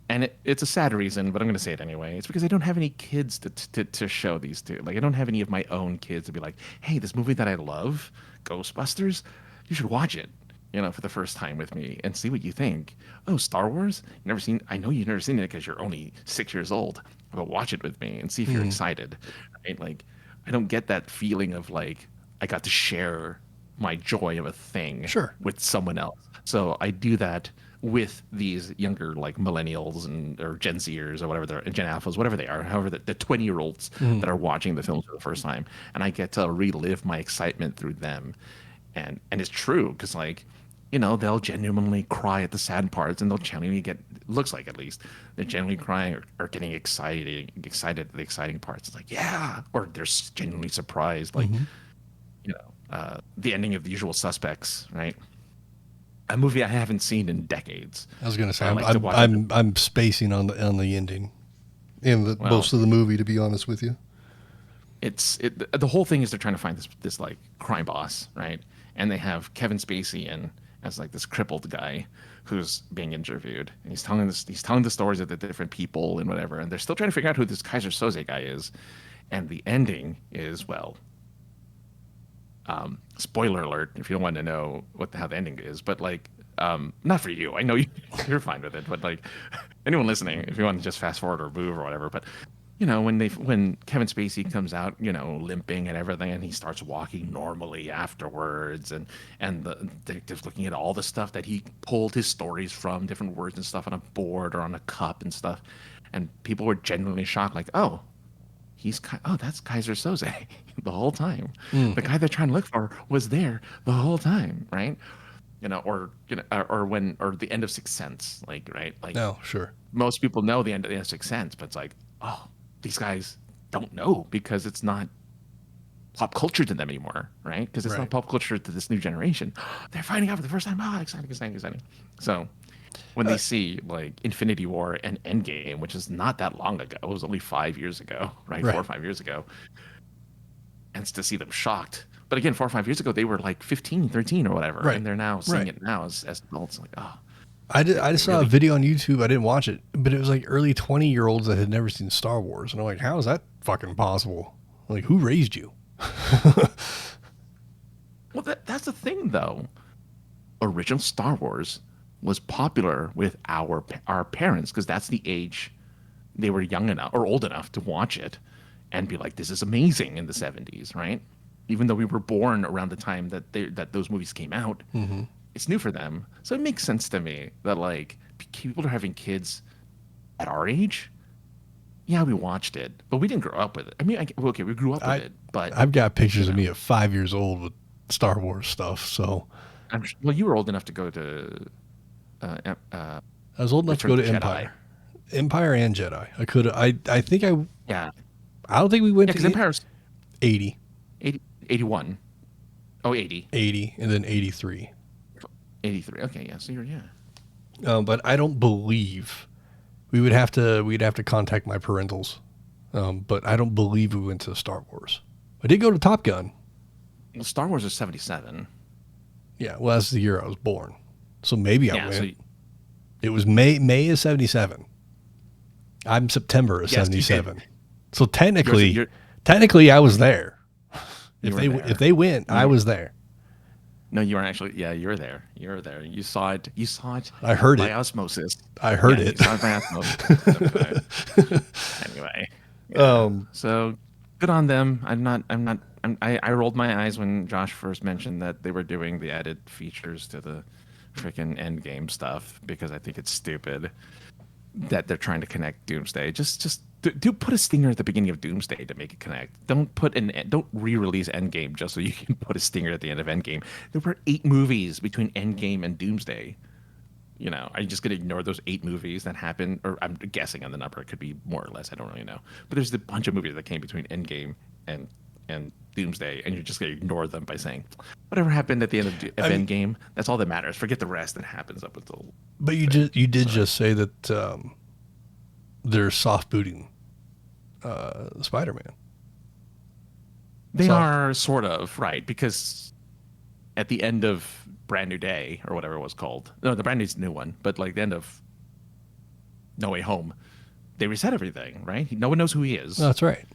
Speaker 7: And it's a sad reason, but I'm going to say it anyway. It's because I don't have any kids to show these to. Like, I don't have any of my own kids to be like, hey, this movie that I love, Ghostbusters, you should watch it, for the first time with me and see what you think. Oh, Star Wars? I know you've never seen it because you're only 6 years old, but watch it with me and see if you're excited. Right? Like, I don't get that feeling of like, I got to share my joy of a thing with someone else. So I do that with these younger, like millennials or Gen Zers or whatever they're, Gen Alphas, whatever they are, however the 20-year-olds that are watching the films for the first time, and I get to relive my excitement through them, and it's true because like, they'll genuinely cry at the sad parts, and they'll genuinely looks like at least they're genuinely crying or getting excited at the exciting parts. It's like, yeah, or they're genuinely surprised, like the ending of The Usual Suspects, right? A movie I haven't seen in decades.
Speaker 6: I was going to say,
Speaker 7: I'm
Speaker 6: spacing on the ending and most of the movie, to be honest with you.
Speaker 7: The whole thing is they're trying to find this like crime boss, right? And they have Kevin Spacey in as like this crippled guy who's being interviewed, and he's telling the stories of the different people and whatever, and they're still trying to figure out who this Kaiser Soze guy is. And the ending is, spoiler alert if you don't want to know how the ending is, but like, not for you. I know you're fine with it, but like anyone listening, if you want to just fast forward or move or whatever. But when Kevin Spacey comes out, limping and everything, and he starts walking normally afterwards, and they're just looking at all the stuff that he pulled his stories from, different words and stuff on a board or on a cup and stuff, and people were genuinely shocked, like, oh, that's Kaiser Soze the whole time. The guy they're trying to look for was there the whole time, right? Or the end of Sixth Sense, like, right? Like,
Speaker 6: no, sure.
Speaker 7: Most people know the end of Sixth Sense, but it's like, oh, these guys don't know because it's not pop culture to them anymore, right? Because it's not pop culture to this new generation. They're finding out for the first time. Oh, exciting. So when they see like Infinity War and Endgame, which is not that long ago, it was only 5 years ago, right? 4 or 5 years ago. And to see them shocked. But again, 4 or 5 years ago, they were like 15, 13 or whatever. Right. And they're now seeing it now as adults. Like, oh.
Speaker 6: I just saw a video on YouTube. I didn't watch it, but it was like early 20-year-olds that had never seen Star Wars. And I'm like, how is that fucking possible? Like, who raised you?
Speaker 7: Well, that's the thing, though. Original Star Wars was popular with our parents because that's the age they were young enough or old enough to watch it and be like, this is amazing in the 70s, right? Even though we were born around the time that those movies came out, it's new for them. So it makes sense to me that like people are having kids at our age. Yeah, we watched it, but we didn't grow up with it. I mean, okay, we grew up with it, but
Speaker 6: I've got pictures of me at 5 years old with Star Wars stuff. So,
Speaker 7: well, you were old enough to go to.
Speaker 6: I was old enough to
Speaker 7: Return
Speaker 6: go
Speaker 7: of
Speaker 6: to
Speaker 7: the
Speaker 6: Empire, Empire and Jedi. I could. I think I.
Speaker 7: Yeah,
Speaker 6: I don't think we went
Speaker 7: because
Speaker 6: to
Speaker 7: Empire's
Speaker 6: 80,
Speaker 7: 81. Oh, 80.
Speaker 6: 80, and then 83.
Speaker 7: 83. Okay, yeah. So yeah.
Speaker 6: But I don't believe we'd have to contact my parentals. But I don't believe we went to Star Wars. I did go to Top Gun.
Speaker 7: Well, Star Wars is 77.
Speaker 6: Yeah, well, that's the year I was born. So maybe I went.
Speaker 7: So
Speaker 6: It was May of 77. I'm September of 77. So technically I was there. If they went, I was there.
Speaker 7: No, you weren't actually. Yeah, you were there. You were there. You saw it.
Speaker 6: I heard
Speaker 7: by
Speaker 6: it.
Speaker 7: osmosis.
Speaker 6: I heard
Speaker 7: Yeah,
Speaker 6: it.
Speaker 7: You saw it by osmosis. Anyway. Yeah. So good on them. I rolled my eyes when Josh first mentioned that they were doing the added features to the freaking Endgame stuff because I think it's stupid that they're trying to connect Doomsday. Just do put a stinger at the beginning of Doomsday to make it connect. Don't re-release Endgame just so you can put a stinger at the end of Endgame. There were 8 movies between Endgame and Doomsday. You know, are you just going to ignore those 8 movies that happened? Or I'm guessing on the number. It could be more or less. I don't really know. But there's a bunch of movies that came between Endgame and Doomsday, and you're just going to ignore them by saying, whatever happened at the end of Endgame, that's all that matters. Forget the rest that happens up until...
Speaker 6: But you did just say that they're soft booting Spider-Man.
Speaker 7: They are sort of, right, because at the end of Brand New Day, or whatever it was called, no, the Brand New's new one, but like the end of No Way Home, they reset everything, right? No one knows who he is.
Speaker 6: No, that's right.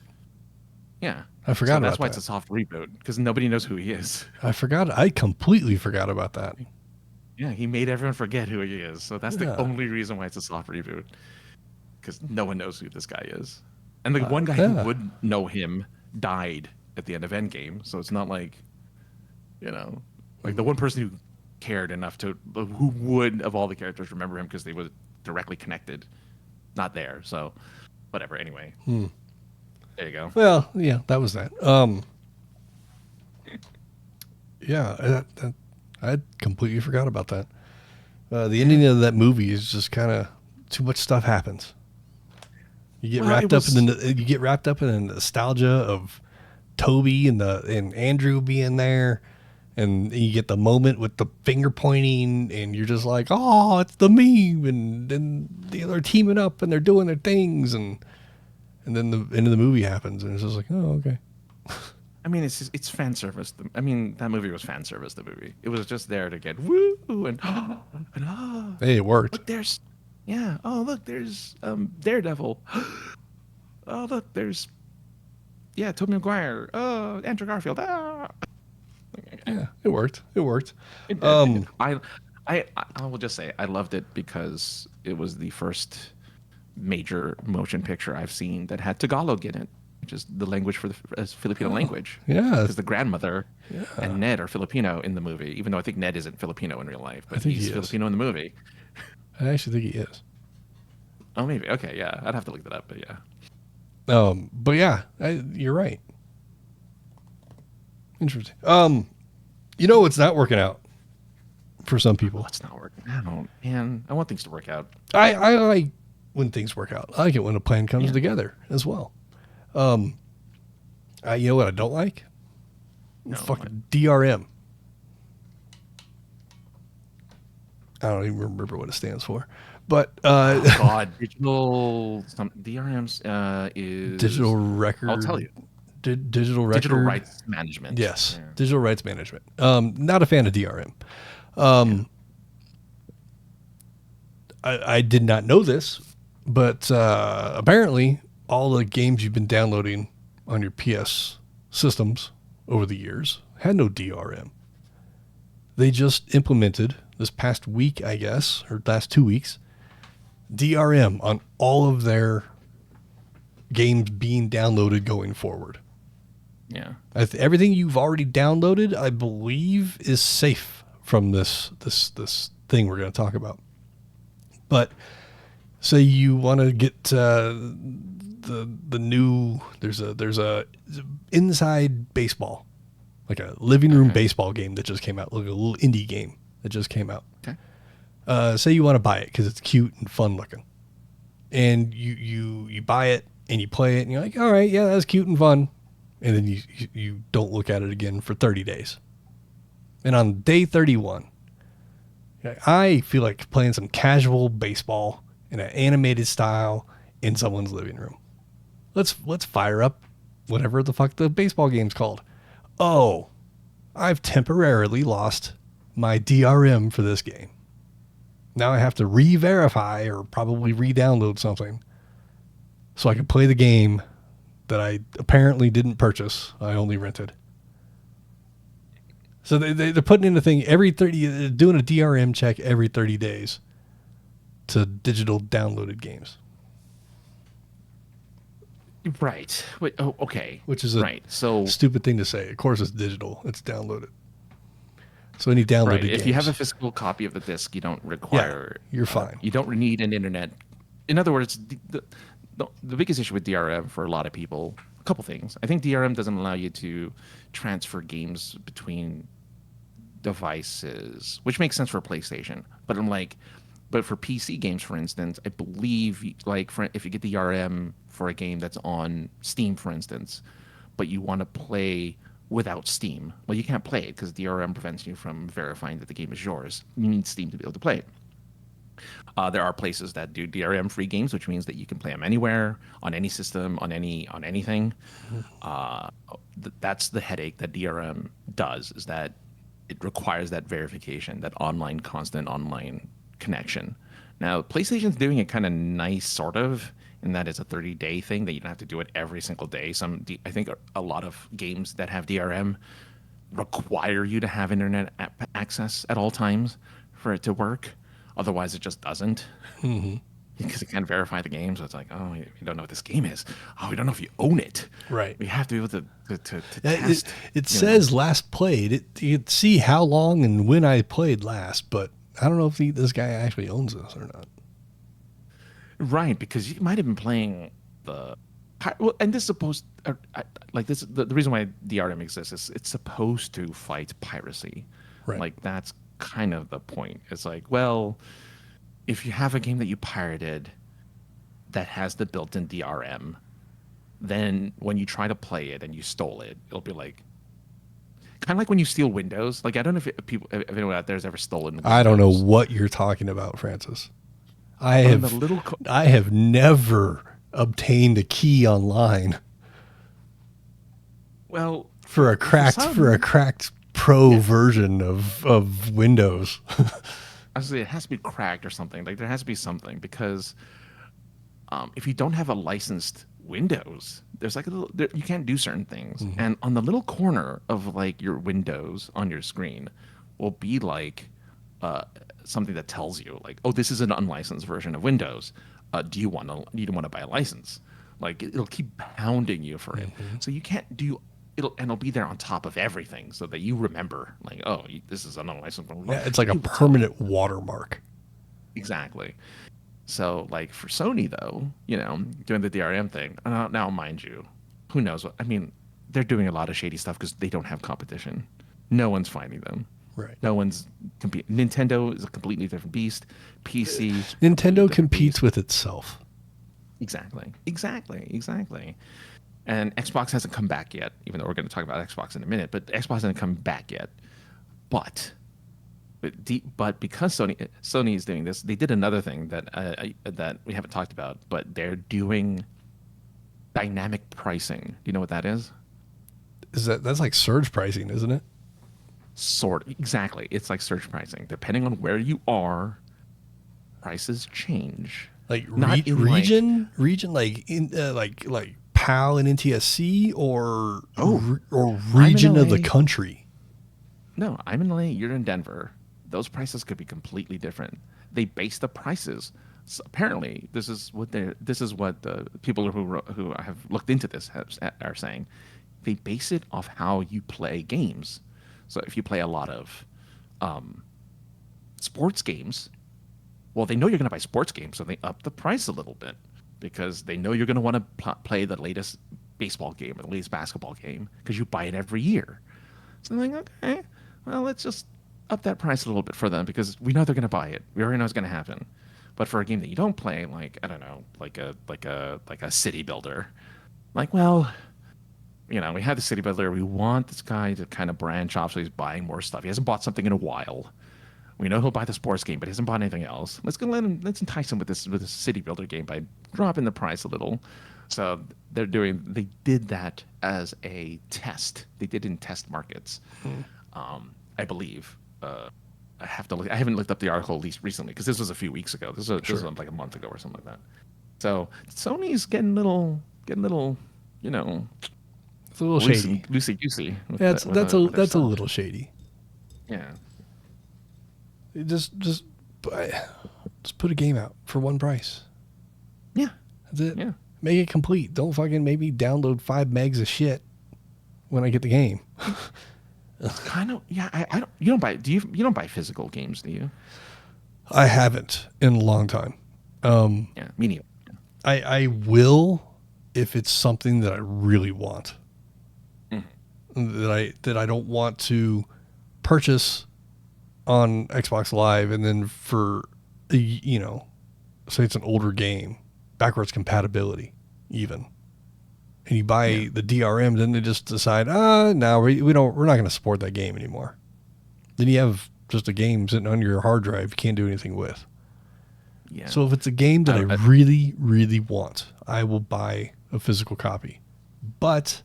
Speaker 7: Yeah.
Speaker 6: I forgot about that.
Speaker 7: That's why it's a soft reboot, because nobody knows who he is.
Speaker 6: I completely forgot about that.
Speaker 7: Yeah, he made everyone forget who he is. So that's the only reason why it's a soft reboot, because no one knows who this guy is. And the one guy who would know him died at the end of Endgame, so it's not like, you know, like the one person who cared enough who would, of all the characters, remember him because they were directly connected, not there. So, whatever. Anyway. There you go.
Speaker 6: Well, yeah, that was that. Yeah, I completely forgot about that. The ending of that movie is just kind of too much stuff happens. You get wrapped up in the nostalgia of Toby and Andrew being there, and you get the moment with the finger pointing, and you're just like, oh, it's the meme, and then they're teaming up and they're doing their things, and then the end of the movie happens, and it's just like, oh, okay.
Speaker 7: I mean, it's fan service. I mean, that movie was fan service. The movie, it was just there to get woo and
Speaker 6: Hey, it worked.
Speaker 7: Look, there's Daredevil. Oh, look, there's Tobey Maguire. Oh, Andrew Garfield. Ah.
Speaker 6: Yeah, it worked. It worked.
Speaker 7: I will just say I loved it because it was the first major motion picture I've seen that had Tagalog in it, which is the language for the Filipino language.
Speaker 6: Yeah.
Speaker 7: Because the grandmother and Ned are Filipino in the movie, even though I think Ned isn't Filipino in real life, but he's Filipino in the movie.
Speaker 6: I actually think he is.
Speaker 7: Oh, maybe. Okay, yeah. I'd have to look that up, but yeah.
Speaker 6: But yeah, you're right. Interesting. You know what's not working out for some people?
Speaker 7: It's not working out, man. I want things to work out.
Speaker 6: I like when things work out. I like it when a plan comes together as well. You know what I don't like? Fucking DRM. I don't even remember what it stands for. But
Speaker 7: digital DRMs is
Speaker 6: digital record.
Speaker 7: I'll tell you.
Speaker 6: Digital record.
Speaker 7: Digital rights management.
Speaker 6: Yes, digital rights management. Not a fan of DRM. I did not know this, but apparently all the games you've been downloading on your PS systems over the years had no DRM. They just implemented this past week, I guess, or last 2 weeks, DRM on all of their games being downloaded going forward.
Speaker 7: Yeah.
Speaker 6: Everything you've already downloaded, I believe, is safe from this thing we're going to talk about. But say you want to get the new there's a inside baseball, like a living room baseball game that just came out, like a little indie game that just came out.
Speaker 7: Okay.
Speaker 6: Say you want to buy it because it's cute and fun looking, and you buy it and you play it and you're like, all right, yeah, that's cute and fun, and then you don't look at it again for 30 days, and on day 31, I feel like playing some casual baseball in an animated style in someone's living room. Let's fire up whatever the fuck the baseball game's called. Oh, I've temporarily lost my DRM for this game. Now I have to re-verify or probably re-download something so I can play the game that I apparently didn't purchase. I only rented. So they're putting in a thing every 30, doing a DRM check every 30 days to digital downloaded games.
Speaker 7: Right. Wait, oh, okay.
Speaker 6: Which is a
Speaker 7: right. So
Speaker 6: stupid thing to say. Of course it's digital. It's downloaded. So any downloaded games.
Speaker 7: If you have a physical copy of the disc, you don't require...
Speaker 6: Yeah, you're fine.
Speaker 7: You don't need an internet. In other words, the biggest issue with DRM for a lot of people, a couple things. I think DRM doesn't allow you to transfer games between devices, which makes sense for a PlayStation. But for PC games, for instance, I believe if you get the DRM for a game that's on Steam, for instance, but you want to play without Steam, well, you can't play it because DRM prevents you from verifying that the game is yours. You need Steam to be able to play it. There are places that do DRM-free games, which means that you can play them anywhere, on any system, on anything. That's the headache that DRM does, is that it requires that verification, that constant online connection. Now, PlayStation's doing it kind of nice, sort of, in that it's a 30-day thing that you don't have to do it every single day. I think a lot of games that have DRM require you to have internet access at all times for it to work. Otherwise, it just doesn't. Mm-hmm. Because it can't verify the game, so it's like, oh, you don't know what this game is. Oh, we don't know if you own it.
Speaker 6: Right.
Speaker 7: We have to be able to test.
Speaker 6: It says last played. You can see how long and when I played last, but I don't know if this guy actually owns this or not.
Speaker 7: Right, because you might have been playing and this is supposed the reason why DRM exists is it's supposed to fight piracy.
Speaker 6: Right.
Speaker 7: Like that's kind of the point. It's like, well, if you have a game that you pirated that has the built-in DRM, then when you try to play it and you stole it, it'll be like kind of like when you steal Windows. Like I don't know if anyone out there has ever stolen Windows.
Speaker 6: I don't know what you're talking about, Francis. I have never obtained a key online.
Speaker 7: Well,
Speaker 6: for a cracked pro version of Windows.
Speaker 7: I say it has to be cracked or something. Like there has to be something because if you don't have a licensed Windows, there's like you can't do certain things. Mm-hmm. And on the little corner of like your Windows on your screen will be like something that tells you like, oh, this is an unlicensed version of Windows. Do you want to buy a license? Like it'll keep pounding you for it. Mm-hmm. So you can't do. It'll be there on top of everything so that you remember, like, oh, this is an unlicensed one.
Speaker 6: Yeah, it's like a permanent watermark.
Speaker 7: Exactly. So, like, for Sony, though, doing the DRM thing, now, mind you, who knows what? I mean, they're doing a lot of shady stuff because they don't have competition. No one's finding them.
Speaker 6: Right.
Speaker 7: No one's competing. Nintendo is a completely different beast. PC.
Speaker 6: Nintendo competes with itself.
Speaker 7: Exactly. And Xbox hasn't come back yet, even though we're going to talk about Xbox in a minute. But Xbox hasn't come back yet. But because Sony is doing this, they did another thing that we haven't talked about. But they're doing dynamic pricing. Do you know what that is?
Speaker 6: That's like surge pricing, isn't it?
Speaker 7: Exactly. It's like surge pricing. Depending on where you are, prices change.
Speaker 6: Like region, like in like PAL and NTSC, or region of the country.
Speaker 7: No, I'm in LA. You're in Denver. Those prices could be completely different. They base the prices So apparently, this is what the people who have looked into this are saying. They base it off how you play games. So if you play a lot of sports games, well, they know you're going to buy sports games, so they up the price a little bit because they know you're going to want to play the latest baseball game or the latest basketball game because you buy it every year. So they're like, okay, well, let's just up that price a little bit for them because we know they're going to buy it. We already know it's going to happen. But for a game that you don't play, like I don't know, like a city builder, like, well, you know, we had the city builder. We want this guy to kind of branch off, so he's buying more stuff. He hasn't bought something in a while. We know he'll buy the sports game, but he hasn't bought anything else. Let's entice him with this city builder game by dropping the price a little. So they did that as a test. They did in test markets, I believe. I haven't looked up the article at least recently because this was a few weeks ago. This was like a month ago or something like that. So Sony's getting a little, you know,
Speaker 6: it's a little shady.
Speaker 7: Loosey goosey.
Speaker 6: Yeah, that's a little shady.
Speaker 7: Yeah.
Speaker 6: Just put a game out for one price.
Speaker 7: Yeah.
Speaker 6: That's it.
Speaker 7: Yeah.
Speaker 6: Make it complete. Don't fucking maybe download 5 megs of shit when I get the game.
Speaker 7: I know. Yeah. I don't. You don't buy. You don't buy physical games, do you?
Speaker 6: I haven't in a long time.
Speaker 7: Yeah. Me neither.
Speaker 6: I will if it's something that I really want. That I don't want to purchase on Xbox Live and then for, you know, say it's an older game, backwards compatibility even, and you buy the DRM, then they just decide, no, we're not going to support that game anymore. Then you have just a game sitting on your hard drive you can't do anything with.
Speaker 7: Yeah.
Speaker 6: So if it's a game that I really, really want, I will buy a physical copy. But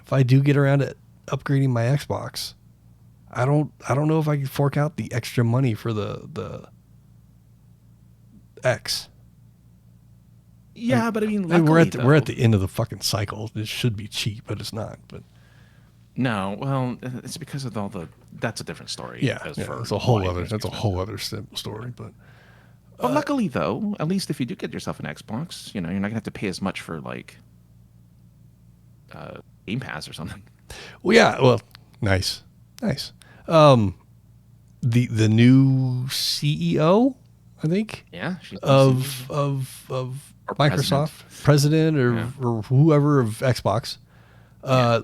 Speaker 6: if I do get around to upgrading my Xbox, I don't know if I can fork out the extra money for the X.
Speaker 7: Yeah, but I mean,
Speaker 6: we're at the end of the fucking cycle. It should be cheap, but it's not. But
Speaker 7: no, well, it's because of that's a different story.
Speaker 6: Yeah, it's a whole other story. But
Speaker 7: luckily, though, at least if you do get yourself an Xbox, you know, you're not gonna have to pay as much for like Game Pass or something.
Speaker 6: Well, yeah, nice. The new CEO, I think.
Speaker 7: Yeah.
Speaker 6: Of Microsoft, president or whoever of Xbox,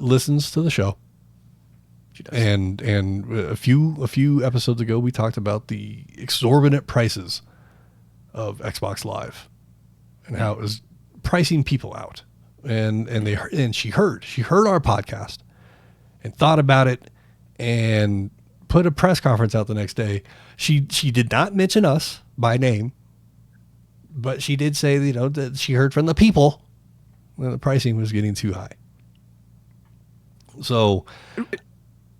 Speaker 6: listens to the show.
Speaker 7: She does.
Speaker 6: And a few episodes ago, we talked about the exorbitant prices of Xbox Live and how it was pricing people out. And she heard our podcast and thought about it and put a press conference out the next day. She did not mention us by name, but she did say, you know, that she heard from the people that the pricing was getting too high. So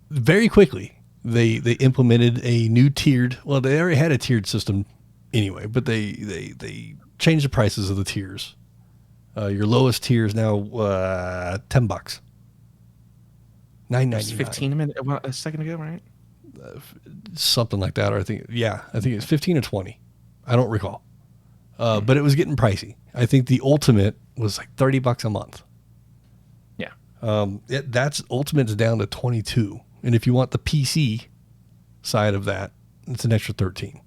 Speaker 6: very quickly they implemented a new tiered. Well, they already had a tiered system anyway, but they changed the prices of the tiers. Your lowest tier is now $10, $9.99.
Speaker 7: 15 a second ago, right?
Speaker 6: Something like that. Or I think it's 15 or 20. I don't recall. But it was getting pricey. I think the ultimate was like $30 a month.
Speaker 7: Yeah.
Speaker 6: That's ultimate's down to 22. And if you want the PC side of that, it's an extra 13.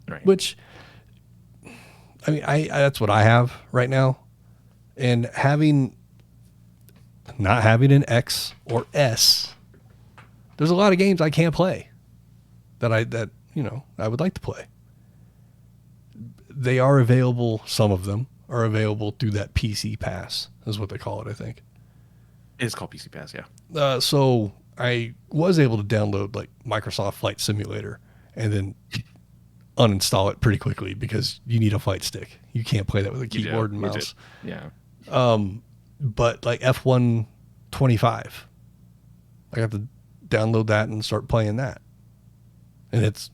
Speaker 7: Right.
Speaker 6: Which, I mean, I that's what I have right now. And not having an X or S, there's a lot of games I can't play that I would like to play. They are available. Some of them are available through that PC Pass, is what they call it, I think.
Speaker 7: It's called PC Pass, yeah.
Speaker 6: So I was able to download like Microsoft Flight Simulator and then uninstall it pretty quickly because you need a flight stick. You can't play that with a keyboard and mouse.
Speaker 7: Yeah.
Speaker 6: But like F1 25, I got to download that and start playing that. And it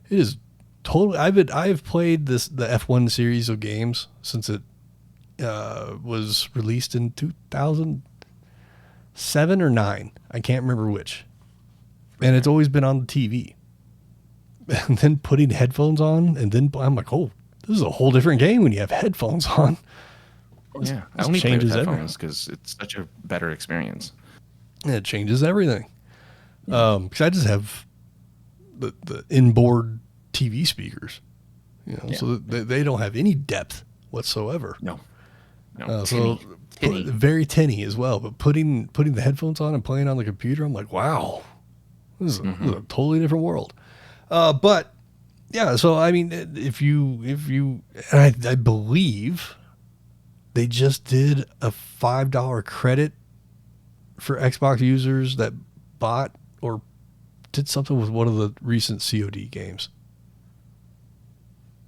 Speaker 6: is totally. I've played the F1 series of games since it was released in 2007 or 9. I can't remember which. And it's always been on the TV. and then putting headphones on, and then I'm like, oh, this is a whole different game when you have headphones on.
Speaker 7: Yeah, I
Speaker 6: This
Speaker 7: only play with
Speaker 6: changes
Speaker 7: headphones because it's such a better experience.
Speaker 6: It changes everything. Because I just have the inboard TV speakers, so they don't have any depth whatsoever.
Speaker 7: No,
Speaker 6: So
Speaker 7: tinny.
Speaker 6: very tinny as well. But putting the headphones on and playing on the computer, I'm like, wow, this is a totally different world. But yeah, so I mean, if you, and I believe they just did a $5 credit for Xbox users that bought or did something with one of the recent COD games.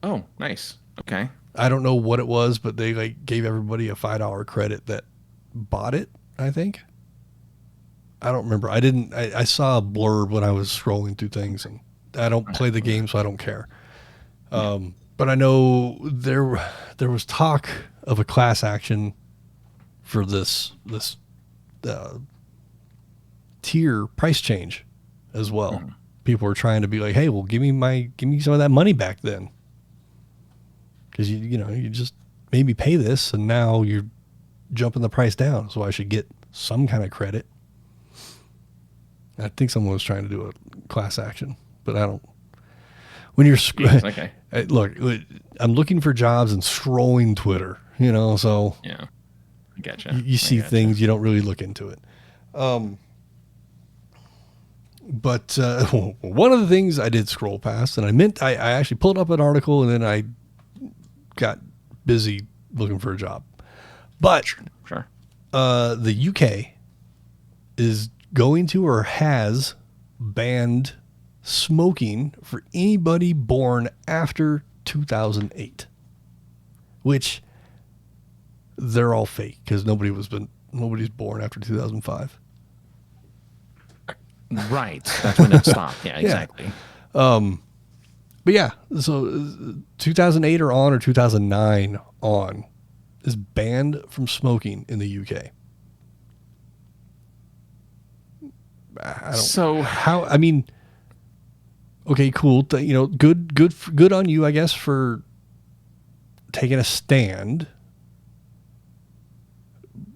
Speaker 7: Oh, nice. Okay.
Speaker 6: I don't know what it was, but they like gave everybody a $5 credit that bought it, I think. I don't remember. I saw a blurb when I was scrolling through things, and I don't play the game, so I don't care. But I know there was talk of a class action for this tier price change as well. People were trying to be like, hey, well, give me some of that money back then. Because you just made me pay this, and now you're jumping the price down, so I should get some kind of credit. I think someone was trying to do a class action, but I don't. When you're
Speaker 7: Okay.
Speaker 6: look, I'm looking for jobs and scrolling Twitter, so
Speaker 7: Yeah. I gotcha.
Speaker 6: you see things, you don't really look into it. But one of the things I did scroll past, and I actually pulled up an article, and then I got busy looking for a job. But
Speaker 7: Sure.
Speaker 6: the UK is going to or has banned smoking for anybody born after 2008, which they're all fake because nobody's born after 2005.
Speaker 7: Right. That's when it stopped. Yeah, exactly.
Speaker 6: But yeah, so 2008 or on, or 2009 on, is banned from smoking in the UK. I mean, okay, cool. Good on you, I guess, for taking a stand.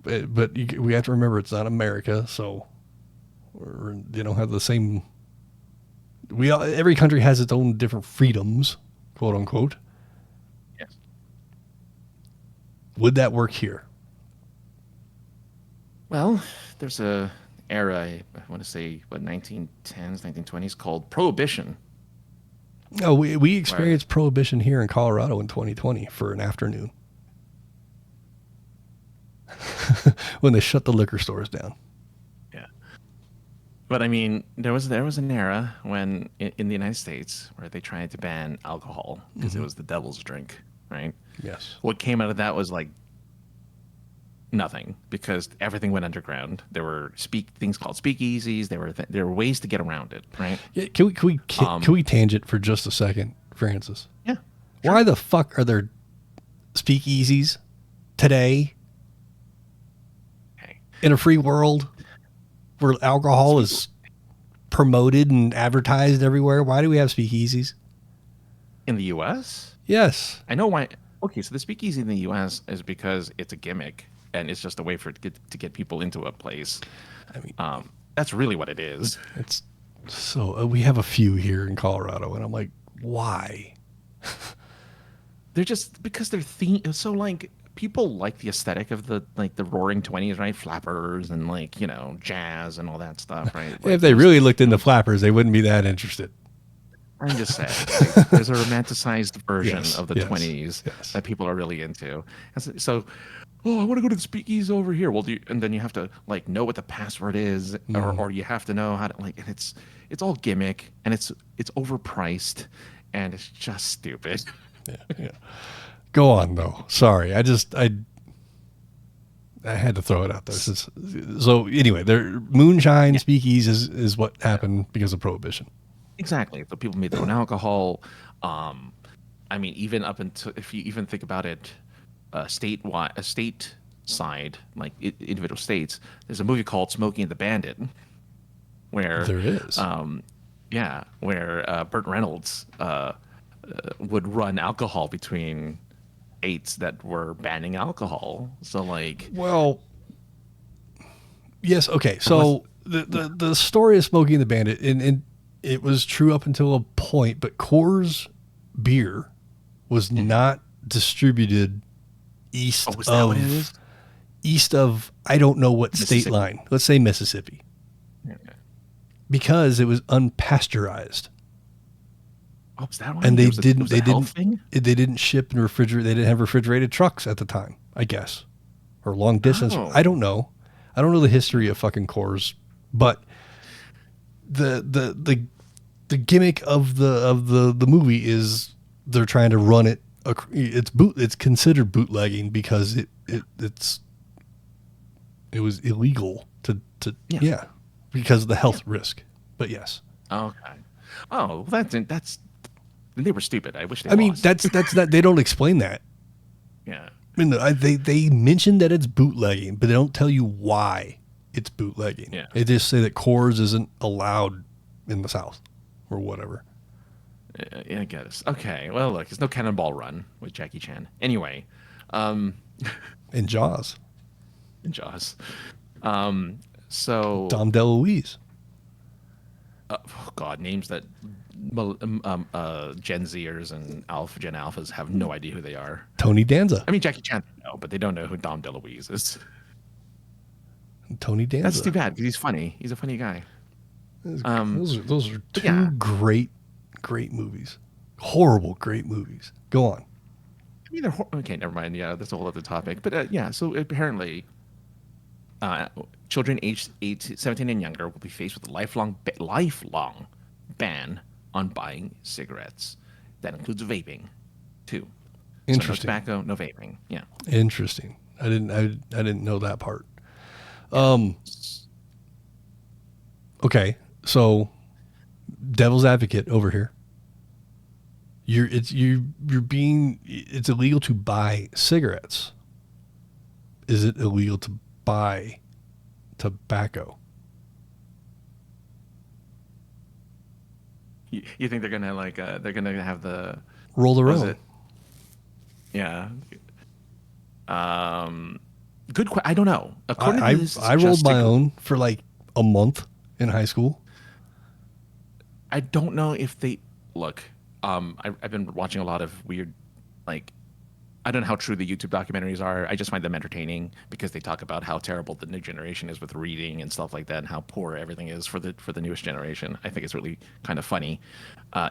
Speaker 6: But we have to remember it's not America, so they don't have the same. Every country has its own different freedoms, quote unquote.
Speaker 7: Yes.
Speaker 6: Would that work here?
Speaker 7: Well, there's a era, I want to say, 1910s, 1920s, called Prohibition.
Speaker 6: No, we experienced prohibition here in Colorado in 2020 for an afternoon when they shut the liquor stores down.
Speaker 7: Yeah. But I mean, there was an era when in the United States where they tried to ban alcohol because it was the devil's drink, right?
Speaker 6: Yes.
Speaker 7: What came out of that was like nothing, because everything went underground. There were things called speakeasies. There were ways to get around it, right?
Speaker 6: Yeah, can we tangent for just a second, Francis?
Speaker 7: Yeah.
Speaker 6: Why the fuck are there speakeasies today
Speaker 7: Okay.
Speaker 6: in a free world where alcohol is promoted and advertised everywhere? Why do we have speakeasies?
Speaker 7: In the U.S.?
Speaker 6: Yes.
Speaker 7: I know why. Okay, so the speakeasy in the U.S. is because it's a gimmick, and it's just a way to get people into a place.
Speaker 6: I mean,
Speaker 7: that's really what it is.
Speaker 6: it's so we have a few here in Colorado, and I'm like, why?
Speaker 7: They're just because they're so like people like the aesthetic of the Roaring '20s, right? Flappers and jazz and all that stuff, right?
Speaker 6: If they really looked into flappers, they wouldn't be that interested.
Speaker 7: I'm just saying, there's a romanticized version of the 20s that people are really into. And so, I want to go to the speakeasy over here. Well, and then you have to know what the password is, or you have to know how to and it's all gimmick, and it's overpriced, and it's just stupid.
Speaker 6: Yeah. Go on though. Sorry, I had to throw it out there. So anyway, moonshine speakeasies is what happened because of prohibition.
Speaker 7: Exactly. So people made their own alcohol. I mean, even up until, if you even think about it, state side, like individual states, there's a movie called Smokey and the Bandit, where
Speaker 6: there is.
Speaker 7: Yeah, where Burt Reynolds would run alcohol between states that were banning alcohol. So like,
Speaker 6: Well, yes, okay. So the story of Smokey and the Bandit, and it was true up until a point, but Coors beer was not distributed east
Speaker 7: is that what it is?
Speaker 6: East of I don't know what state
Speaker 7: Mississippi.
Speaker 6: line. Let's say Mississippi.
Speaker 7: Okay.
Speaker 6: Because it was unpasteurized.
Speaker 7: Oh, is that why?
Speaker 6: And they
Speaker 7: It was
Speaker 6: didn't
Speaker 7: a health thing?
Speaker 6: they didn't ship and refrigerate. They didn't have refrigerated trucks at the time, I guess, or long distance.
Speaker 7: Oh.
Speaker 6: I don't know. I don't know the history of fucking Coors, but the gimmick of the movie is they're trying to run it. It's considered bootlegging because it was illegal to because of the health risk. But yes.
Speaker 7: Okay. Oh, well, that's they were stupid. I wish they.
Speaker 6: I mean,
Speaker 7: lost.
Speaker 6: that's not. They don't explain that.
Speaker 7: Yeah.
Speaker 6: I mean, they mention that it's bootlegging, but they don't tell you why it's bootlegging.
Speaker 7: Yeah.
Speaker 6: They just say that Coors isn't allowed in the South or whatever.
Speaker 7: Yeah, I guess. Okay. Well, look, it's no Cannonball Run with Jackie Chan. Anyway,
Speaker 6: In Jaws,
Speaker 7: in Jaws. So.
Speaker 6: Dom DeLuise.
Speaker 7: Oh God, names that Gen Zers and Gen Alphas have no idea who they are.
Speaker 6: Tony Danza.
Speaker 7: I mean, Jackie Chan, no, but they don't know who Dom DeLuise is.
Speaker 6: Tony Danza.
Speaker 7: That's too bad because he's funny. He's a funny guy.
Speaker 6: Those are two
Speaker 7: yeah.
Speaker 6: great movies. Horrible, great movies. Go on.
Speaker 7: I mean, okay, never mind. Yeah, that's a whole other topic. But yeah, so apparently, children aged 17 and younger will be faced with a lifelong ban on buying cigarettes. That includes vaping, too.
Speaker 6: Interesting.
Speaker 7: So no tobacco, no vaping. Yeah.
Speaker 6: Interesting. I didn't know that part. Okay, so devil's advocate over here. It's illegal to buy cigarettes. Is it illegal to buy tobacco?
Speaker 7: You think they're gonna have the
Speaker 6: Roll their
Speaker 7: what is
Speaker 6: own.
Speaker 7: it? Yeah. Good. I don't know. According
Speaker 6: I
Speaker 7: to this,
Speaker 6: rolled
Speaker 7: just
Speaker 6: my own for like a month in high school.
Speaker 7: I don't know if they look. I've been watching a lot of weird, like, I don't know how true the YouTube documentaries are. I just find them entertaining because they talk about how terrible the new generation is with reading and stuff like that, and how poor everything is for the newest generation. I think it's really kind of funny,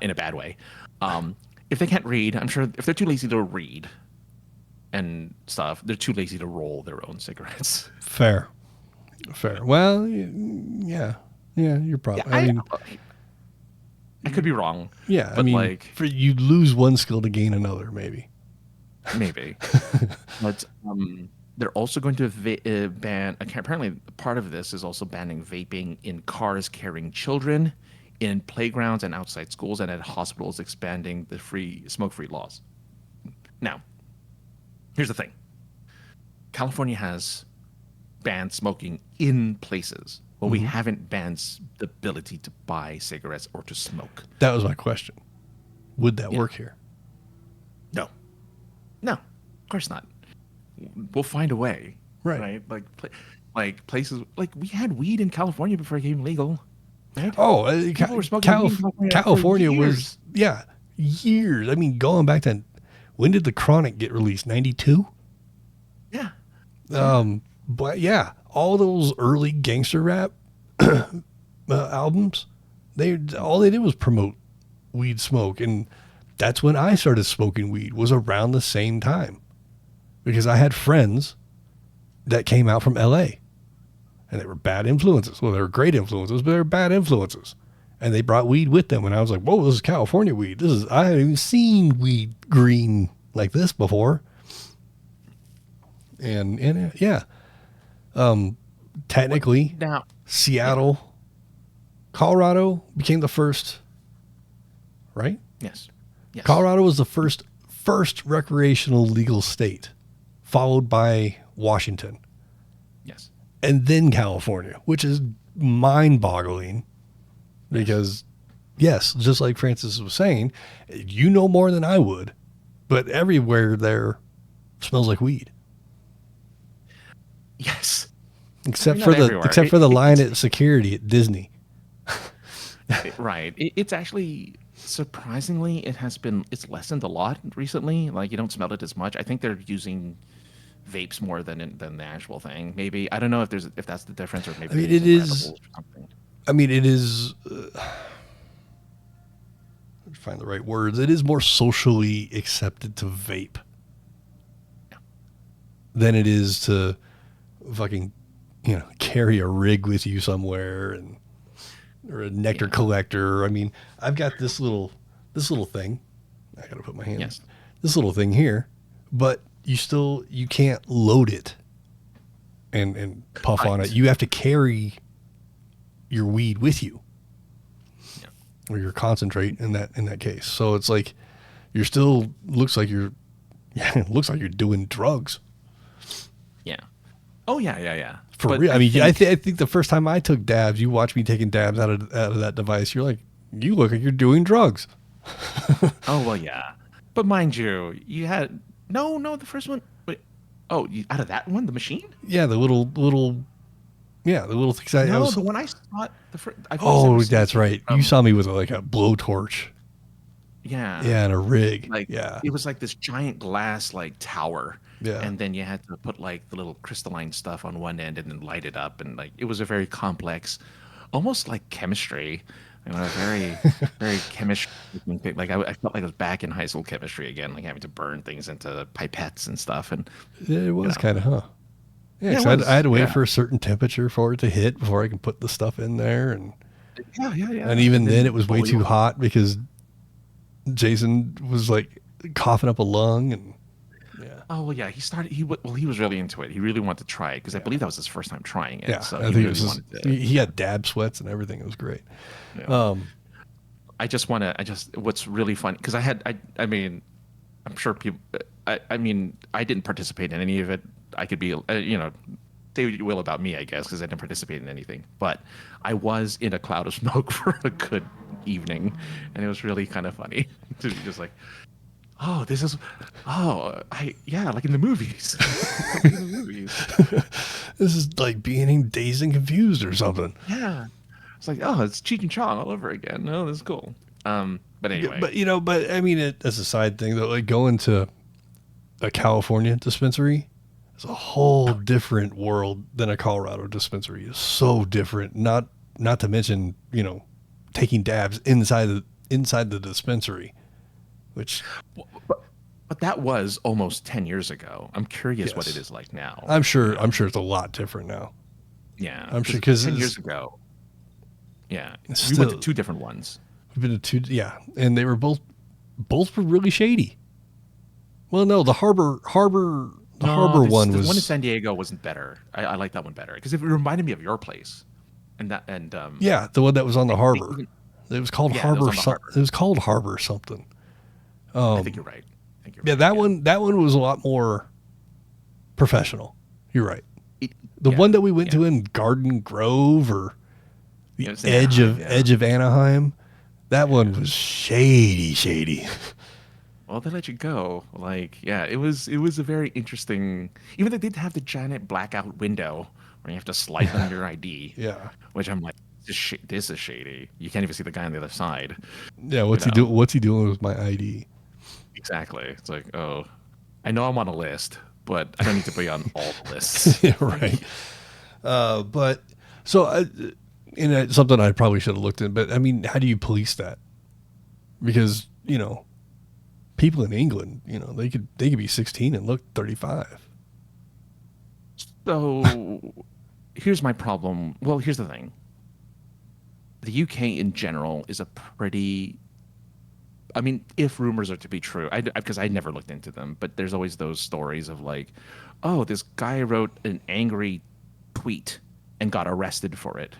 Speaker 7: in a bad way. If they can't read, I'm sure if they're too lazy to read and stuff, they're too lazy to roll their own cigarettes.
Speaker 6: Fair. Well, yeah, you're probably.
Speaker 7: I could be wrong.
Speaker 6: Yeah,
Speaker 7: but
Speaker 6: you lose one skill to gain another, maybe.
Speaker 7: Maybe. But they're also going to ban. Apparently, part of this is also banning vaping in cars carrying children, in playgrounds and outside schools, and at hospitals, expanding the smoke-free laws. Now, here's the thing. California has banned smoking in places. Well, we haven't banned the ability to buy cigarettes or to smoke.
Speaker 6: That was my question. Would that work here?
Speaker 7: No, of course not. We'll find a way,
Speaker 6: Right.
Speaker 7: Like places like we had weed in California before it became legal. Right?
Speaker 6: Oh,
Speaker 7: People were smoking weed in
Speaker 6: California
Speaker 7: for
Speaker 6: was years. I mean, going back to when did the Chronic get released? 92.
Speaker 7: Yeah.
Speaker 6: But yeah, all those early gangster rap albums, all they did was promote weed smoke, and that's when I started smoking weed. Was around the same time, because I had friends that came out from LA, and they were bad influences. Well, they were great influences, but they were bad influences, and they brought weed with them. And I was like, "Whoa, this is California weed. I haven't even seen weed green like this before." And yeah. Technically,
Speaker 7: Now,
Speaker 6: Seattle, Colorado became the first, right?
Speaker 7: yes.
Speaker 6: Colorado was the first recreational legal state, followed by Washington,
Speaker 7: Yes.
Speaker 6: and then California, which is mind-boggling because yes, just like Francis was saying, you know more than I would, but everywhere there smells like weed.
Speaker 7: Yes.
Speaker 6: Except
Speaker 7: Not
Speaker 6: for the
Speaker 7: everywhere.
Speaker 6: except for the line at security at Disney.
Speaker 7: Right. It's actually surprisingly it's lessened a lot recently. Like you don't smell it as much. I think they're using vapes more than the actual thing. Maybe I don't know if that's the difference or maybe
Speaker 6: I mean,
Speaker 7: they're
Speaker 6: it
Speaker 7: using
Speaker 6: is.
Speaker 7: edibles or something.
Speaker 6: I mean, it is. Find the right words. It is more socially accepted to vape than it is to fucking, carry a rig with you somewhere or a nectar collector. I mean, I've got this little thing. I gotta put my hand.
Speaker 7: Yes.
Speaker 6: This little thing here, but you can't load it and puff on it. You have to carry your weed with you. Or your concentrate in that case. So it's like looks like you're doing drugs.
Speaker 7: Yeah. Oh yeah.
Speaker 6: For
Speaker 7: But
Speaker 6: real. I mean, I think the first time I took dabs, you watched me taking dabs out of that device. You're like, you look like you're doing drugs.
Speaker 7: Oh well, yeah. But mind you, you had no the first one. Wait, out of that one, the machine?
Speaker 6: Yeah, the little things.
Speaker 7: The one I saw it the first.
Speaker 6: That's right. You saw me with like a blowtorch.
Speaker 7: Yeah.
Speaker 6: Yeah, and a rig.
Speaker 7: Like
Speaker 6: yeah,
Speaker 7: it was like this giant glass like tower.
Speaker 6: Yeah.
Speaker 7: And then you had to put like the little crystalline stuff on one end and then light it up, and like it was a very complex, almost like chemistry. Very very chemistry thing. Like I felt like I was back in high school chemistry again, like having to burn things into pipettes and stuff. And
Speaker 6: it was kind of Yeah,
Speaker 7: Yeah,
Speaker 6: 'cause I had to wait
Speaker 7: yeah.
Speaker 6: for a certain temperature for it to hit before I can put the stuff in there, and
Speaker 7: yeah.
Speaker 6: and even then it was way
Speaker 7: boil
Speaker 6: too
Speaker 7: it.
Speaker 6: hot because Jason was like coughing up a lung, and
Speaker 7: Oh well, yeah. He was really into it. He really wanted to try it because I believe that was his first time trying it.
Speaker 6: yeah,
Speaker 7: So
Speaker 6: I
Speaker 7: he
Speaker 6: think
Speaker 7: really wanted to.
Speaker 6: he had dab sweats and everything. It was great.
Speaker 7: Yeah. What's really funny because I mean, I'm sure people. I mean, I didn't participate in any of it. I could be, say what you will about me, I guess, because I didn't participate in anything. But I was in a cloud of smoke for a good evening, and it was really kind of funny to be just like, like in the movies. Like in the movies.
Speaker 6: This is like being in Dazed and Confused or something.
Speaker 7: Yeah. It's like, it's Cheech and Chong all over again. Oh, that's cool. But anyway.
Speaker 6: But I mean, as a side thing though, like going to a California dispensary is a whole different world than a Colorado dispensary. It's so different. Not to mention, taking dabs inside the dispensary, which.
Speaker 7: But that was almost 10 years ago. I'm curious what
Speaker 6: Yes.
Speaker 7: it is like now.
Speaker 6: I'm sure it's a lot different now.
Speaker 7: Yeah.
Speaker 6: I'm sure because
Speaker 7: 10 years ago. Yeah. We
Speaker 6: Still-
Speaker 7: went to two different ones.
Speaker 6: We've been to two, and they were both were really shady. Well, no, the harbor one
Speaker 7: The
Speaker 6: was
Speaker 7: one in San Diego wasn't better. I like that one better because it reminded me of your place. The
Speaker 6: one that was on the harbor. It was called
Speaker 7: Yeah,
Speaker 6: Harbor.
Speaker 7: that was on the harbor.
Speaker 6: It was called Harbor something.
Speaker 7: I think you're right.
Speaker 6: Yeah, that one was a lot more professional. You're right. The one that we went to in Garden Grove or the
Speaker 7: it's
Speaker 6: edge
Speaker 7: Anaheim,
Speaker 6: of Anaheim, that one was shady.
Speaker 7: Well, they let you go. Like, it was a very interesting. Even they did have the giant blackout window where you have to slide on your ID.
Speaker 6: Yeah.
Speaker 7: Which I'm like, this is shady. You can't even see the guy on the other side.
Speaker 6: Yeah, what's he doing? What's he doing with my ID?
Speaker 7: Exactly. It's like, I know I'm on a list, but I don't need to be on all the lists.
Speaker 6: Yeah, right. But so, something I probably should have looked in. But I mean, how do you police that? Because people in England, they could be 16 and look 35.
Speaker 7: So here's my problem. Well, here's the thing. The UK in general is a pretty. I mean, if rumors are to be true, because I never looked into them, but there's always those stories of like, this guy wrote an angry tweet and got arrested for it,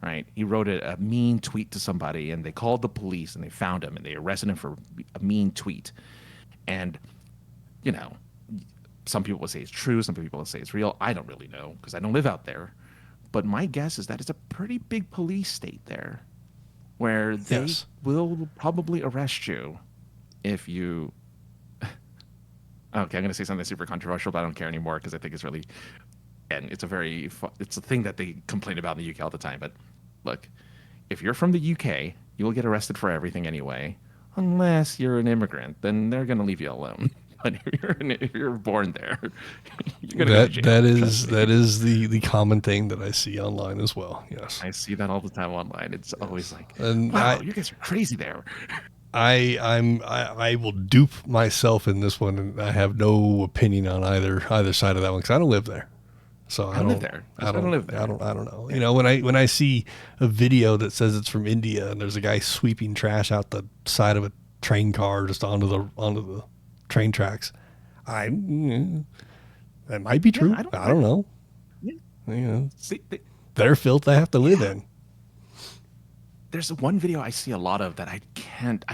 Speaker 7: right? He wrote a mean tweet to somebody, and they called the police, and they found him, and they arrested him for a mean tweet. And, some people will say it's true, some people will say it's real. I don't really know because I don't live out there. But my guess is that it's a pretty big police state there. where they
Speaker 6: Yes.
Speaker 7: will probably arrest you if you. Okay, I'm going to say something super controversial, but I don't care anymore because I think it's really, and it's a thing that they complain about in the UK all the time. But look, if you're from the UK, you will get arrested for everything anyway, unless you're an immigrant. Then they're going to leave you alone. But if you're born there, you're going to go to jail.
Speaker 6: That is the common thing that I see online as well. Yes,
Speaker 7: I see that all the time online. It's always like,
Speaker 6: and
Speaker 7: wow, you guys are crazy there.
Speaker 6: I will dupe myself in this one, and I have no opinion on either side of that one because I don't live there. So I don't
Speaker 7: live there.
Speaker 6: I
Speaker 7: don't live there.
Speaker 6: I don't know. Yeah. You know, when I see a video that says it's from India and there's a guy sweeping trash out the side of a train car just onto the train tracks, that might be true.
Speaker 7: Yeah,
Speaker 6: I don't know.
Speaker 7: Yeah.
Speaker 6: You know,
Speaker 7: See,
Speaker 6: their filth they have to live in.
Speaker 7: there's one video I see a lot of that I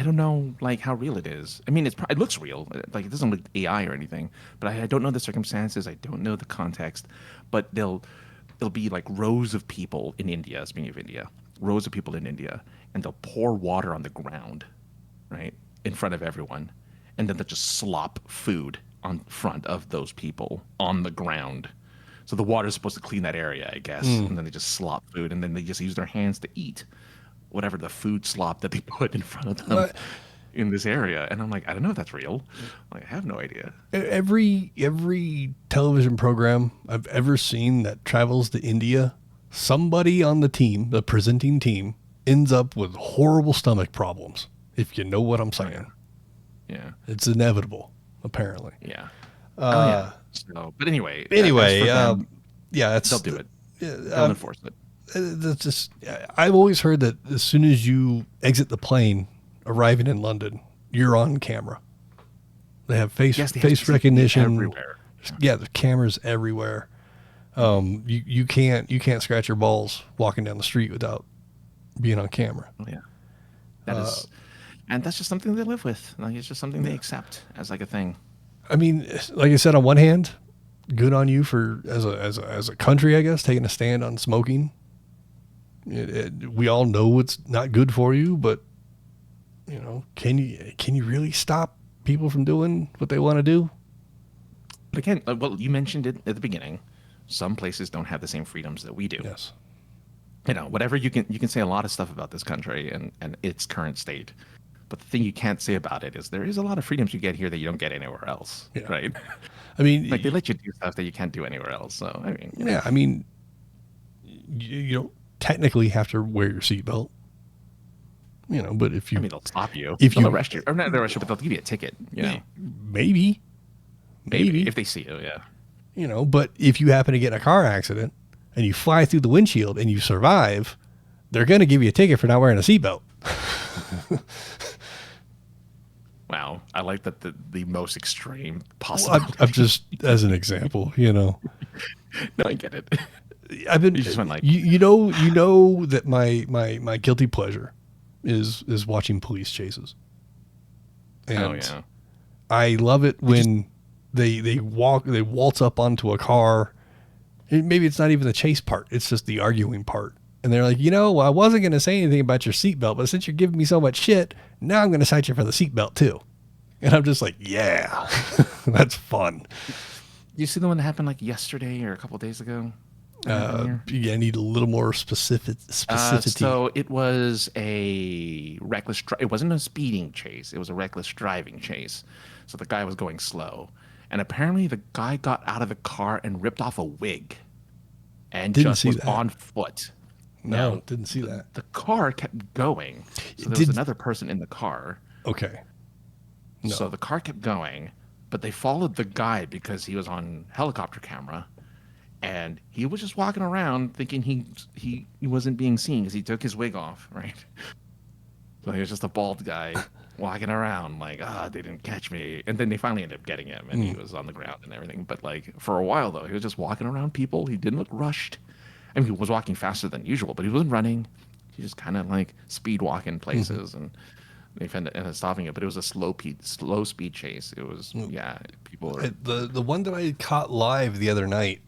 Speaker 7: don't know like how real it is. I mean, it looks real, like it doesn't look AI or anything, but I don't know the circumstances. I don't know the context, but there'll be like rows of people in India, speaking of India, rows of people in India, and they'll pour water on the ground, right, in front of everyone, and then they'll just slop food on front of those people on the ground. So the water is supposed to clean that area, I guess, and then they just slop food, and then they just use their hands to eat whatever the food slop that they put in front of them in this area. And I'm like, I don't know if that's real. Like, I have no idea.
Speaker 6: Every television program I've ever seen that travels to India, somebody on the team, the presenting team, ends up with horrible stomach problems, if you know what I'm saying.
Speaker 7: Yeah.
Speaker 6: It's inevitable, apparently.
Speaker 7: Yeah. Yeah. So, but anyway,
Speaker 6: yeah,
Speaker 7: they'll do it. They'll enforce it.
Speaker 6: That's just, I've always heard that as soon as you exit the plane arriving in London, you're on camera. They have face recognition
Speaker 7: everywhere.
Speaker 6: Yeah, there's cameras everywhere. You can't scratch your balls walking down the street without being on camera.
Speaker 7: Oh, yeah. That is, and that's just something they live with. Like, it's just something they accept as like a thing.
Speaker 6: I mean, like I said, on one hand, good on you for as a country, I guess, taking a stand on smoking. We all know it's not good for you, but you know, can you really stop people from doing what they want to do?
Speaker 7: But again, well, you mentioned it at the beginning. Some places don't have the same freedoms that we do.
Speaker 6: Yes.
Speaker 7: You know, whatever you can say a lot of stuff about this country and its current state. But the thing you can't say about it is there is a lot of freedoms you get here that you don't get anywhere else, right?
Speaker 6: I mean,
Speaker 7: like they let you do stuff that you can't do anywhere else. So I mean,
Speaker 6: yeah, I mean, you don't technically have to wear your seatbelt, you know. But if you,
Speaker 7: I mean, they'll stop you,
Speaker 6: they'll
Speaker 7: arrest you, or not arrest you, but they'll give you a ticket. You know,
Speaker 6: maybe
Speaker 7: if they see you, yeah.
Speaker 6: You know, but if you happen to get in a car accident and you fly through the windshield and you survive, they're going to give you a ticket for not wearing a seatbelt.
Speaker 7: Wow, I like that the most extreme possible.
Speaker 6: Well, I'm just as an example, you know.
Speaker 7: No, I get it.
Speaker 6: I've been.
Speaker 7: You just went like,
Speaker 6: you know that my guilty pleasure is watching police chases. And
Speaker 7: yeah.
Speaker 6: I love it when they waltz up onto a car. Maybe it's not even the chase part; it's just the arguing part. And they're like, I wasn't going to say anything about your seatbelt, but since you're giving me so much shit, now I'm going to cite you for the seatbelt too. And I'm just like, yeah, that's fun.
Speaker 7: You see the one that happened like yesterday or a couple of days ago?
Speaker 6: I need a little more specificity.
Speaker 7: So it was a reckless. It wasn't a speeding chase. It was a reckless driving chase. So the guy was going slow, and apparently the guy got out of the car and ripped off a wig, and just was on foot.
Speaker 6: No, didn't see that.
Speaker 7: The car kept going. So there was another person in the car.
Speaker 6: Okay. No.
Speaker 7: So the car kept going, but they followed the guy because he was on helicopter camera, and he was just walking around thinking he wasn't being seen because he took his wig off, right? So he was just a bald guy walking around like, they didn't catch me. And then they finally ended up getting him, and he was on the ground and everything. But like for a while though, he was just walking around people. He didn't look rushed. I mean, he was walking faster than usual, but he wasn't running. He just kind of like speed walking places, and they ended up stopping it. But it was a slow speed chase. It was people.
Speaker 6: The one that I caught live the other night,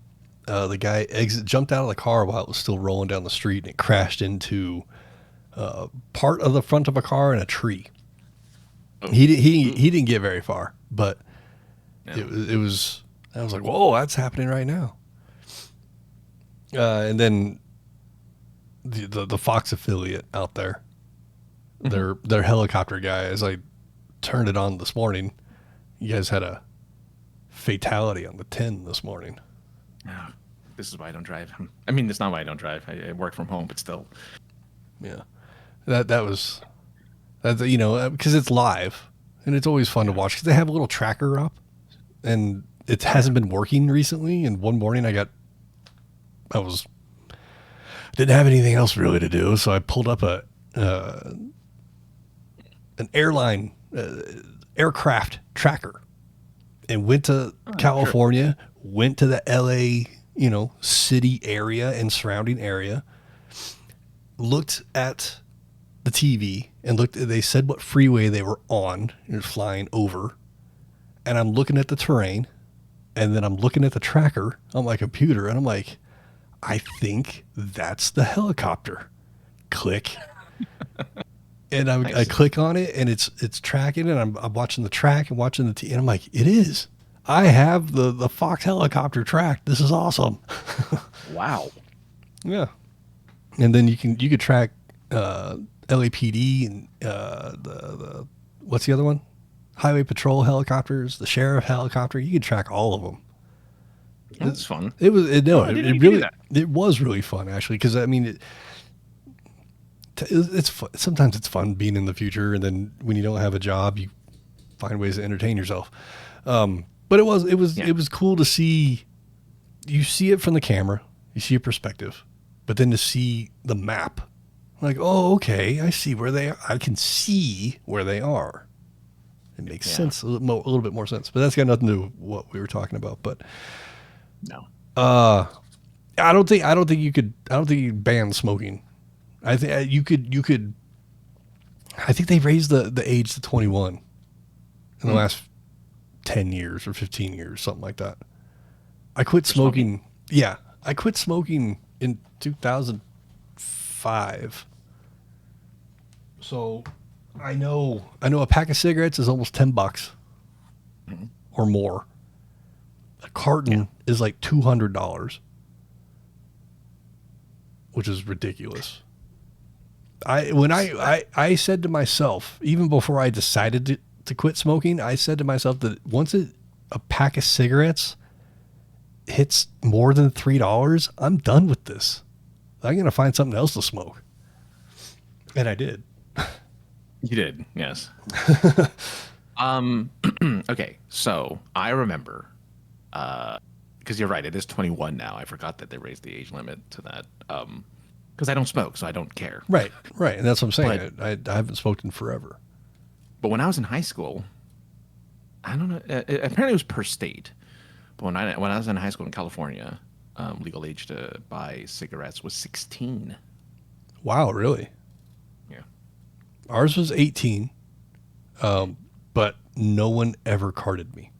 Speaker 6: the guy jumped out of the car while it was still rolling down the street, and it crashed into part of the front of a car and a tree. He didn't get very far, but it was. I was like, whoa, that's happening right now. And then the Fox affiliate out there, their helicopter guy, as I turned it on this morning, you guys had a fatality on the 10 this morning.
Speaker 7: Oh, this is why I don't drive. I mean, it's not why I don't drive. I work from home, but still.
Speaker 6: Yeah, that was, you know, because it's live and it's always fun to watch because they have a little tracker up, and it hasn't been working recently. And one morning didn't have anything else really to do, so I pulled up an airline aircraft tracker and went to California, went to the LA, you know, city area and surrounding area, looked at the TV and they said what freeway they were on and flying over. And I'm looking at the terrain, and then I'm looking at the tracker on my computer, and I'm like, I think that's the helicopter. Click. And I click on it, and it's tracking, and I'm watching the track and watching the and I'm like, it is. I have the Fox helicopter tracked. This is awesome.
Speaker 7: Wow.
Speaker 6: Yeah. And then you could track LAPD and the what's the other one? Highway patrol helicopters, the sheriff helicopter. You could track all of them.
Speaker 7: That's fun.
Speaker 6: It was really fun actually, because I mean, it's fun. Sometimes it's fun being in the future, and then when you don't have a job, you find ways to entertain yourself. But it was cool to see. You see it from the camera, you see a perspective, but then to see the map, like, oh, okay, I see where they are. I can see where they are. It makes sense, a little bit more sense, but that's got nothing to do with what we were talking about. But
Speaker 7: no,
Speaker 6: I don't think you could ban smoking. I think you could. I think they raised the age to 21 in the last 10 years or 15 years, something like that. I quit smoking. Yeah, I quit smoking in 2005. So I know a pack of cigarettes is almost $10 or more. A carton is like $200, which is ridiculous. I said to myself, even before I decided to quit smoking, I said to myself that once a pack of cigarettes hits more than $3, I'm done with this. I'm going to find something else to smoke. And I did.
Speaker 7: You did, yes. Okay, so I remember, because you're right, it is 21 now. I forgot that they raised the age limit to that. Because I don't smoke, so I don't care.
Speaker 6: Right, and that's what I'm saying. I haven't smoked in forever.
Speaker 7: But when I was in high school, I don't know. Apparently, it was per state. But when I was in high school in California, legal age to buy cigarettes was 16.
Speaker 6: Wow, really?
Speaker 7: Yeah.
Speaker 6: Ours was 18, but no one ever carded me.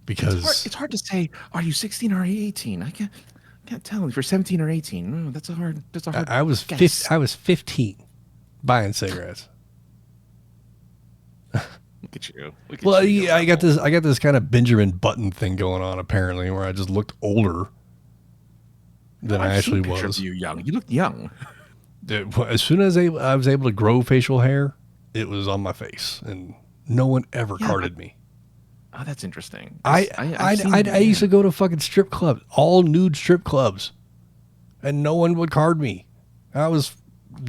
Speaker 6: Because
Speaker 7: it's hard to say, are you 16 or 18? I can't tell if you're 17 or 18. That's a hard
Speaker 6: I was
Speaker 7: guess.
Speaker 6: I was 15 buying cigarettes.
Speaker 7: Look at you.
Speaker 6: I got this kind of Benjamin Button thing going on apparently, where I just looked older than I actually was.
Speaker 7: You young. You look young.
Speaker 6: As soon as I was able to grow facial hair, it was on my face, and no one ever carded me.
Speaker 7: Oh, that's interesting.
Speaker 6: I used to go to fucking strip clubs, all nude strip clubs, and no one would card me. I was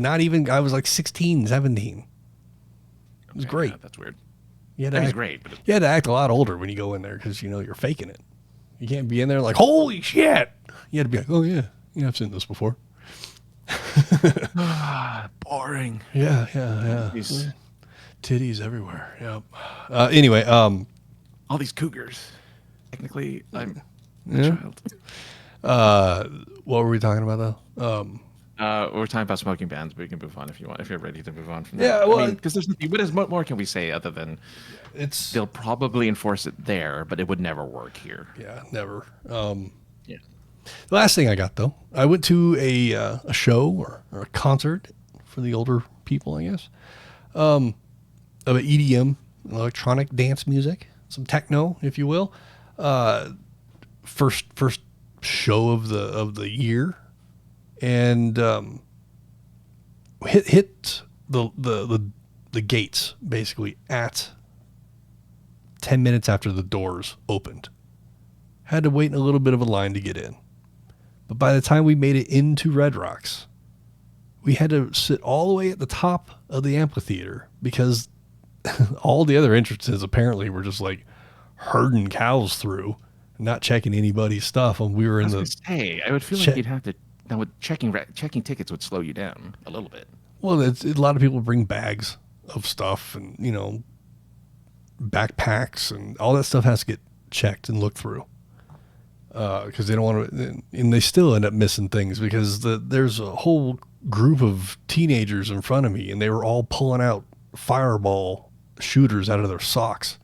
Speaker 6: like 16, 17. It was great.
Speaker 7: Yeah, that's weird.
Speaker 6: That was great. You had to act a lot older when you go in there because, you're faking it. You can't be in there like, holy shit. You had to be like, oh, yeah, I've seen this before.
Speaker 7: Boring.
Speaker 6: Yeah. Titties everywhere. Yep. Anyway,
Speaker 7: all these cougars. Technically, I'm a child.
Speaker 6: What were we talking about though?
Speaker 7: We're talking about smoking bans, but we can move on if you want. If you're ready to move on from that.
Speaker 6: Yeah, well,
Speaker 7: because there's nothing. What more can we say other than they'll probably enforce it there, but it would never work here.
Speaker 6: Yeah, never.
Speaker 7: Yeah.
Speaker 6: The last thing I got, though, I went to a show or a concert for the older people, I guess, of an EDM, electronic dance music, some techno, if you will. First show of the year, and hit the gates basically at 10 minutes after the doors opened. Had to wait in a little bit of a line to get in. But by the time we made it into Red Rocks, we had to sit all the way at the top of the amphitheater because all the other entrances apparently were just like herding cows through, not checking anybody's stuff. And we were in
Speaker 7: Hey, I would feel like you'd have to. Now, with checking tickets would slow you down a little bit.
Speaker 6: Well, a lot of people bring bags of stuff and, backpacks and all that stuff has to get checked and looked through. Because they don't want to, and they still end up missing things because there's a whole group of teenagers in front of me and they were all pulling out fireball shooters out of their socks.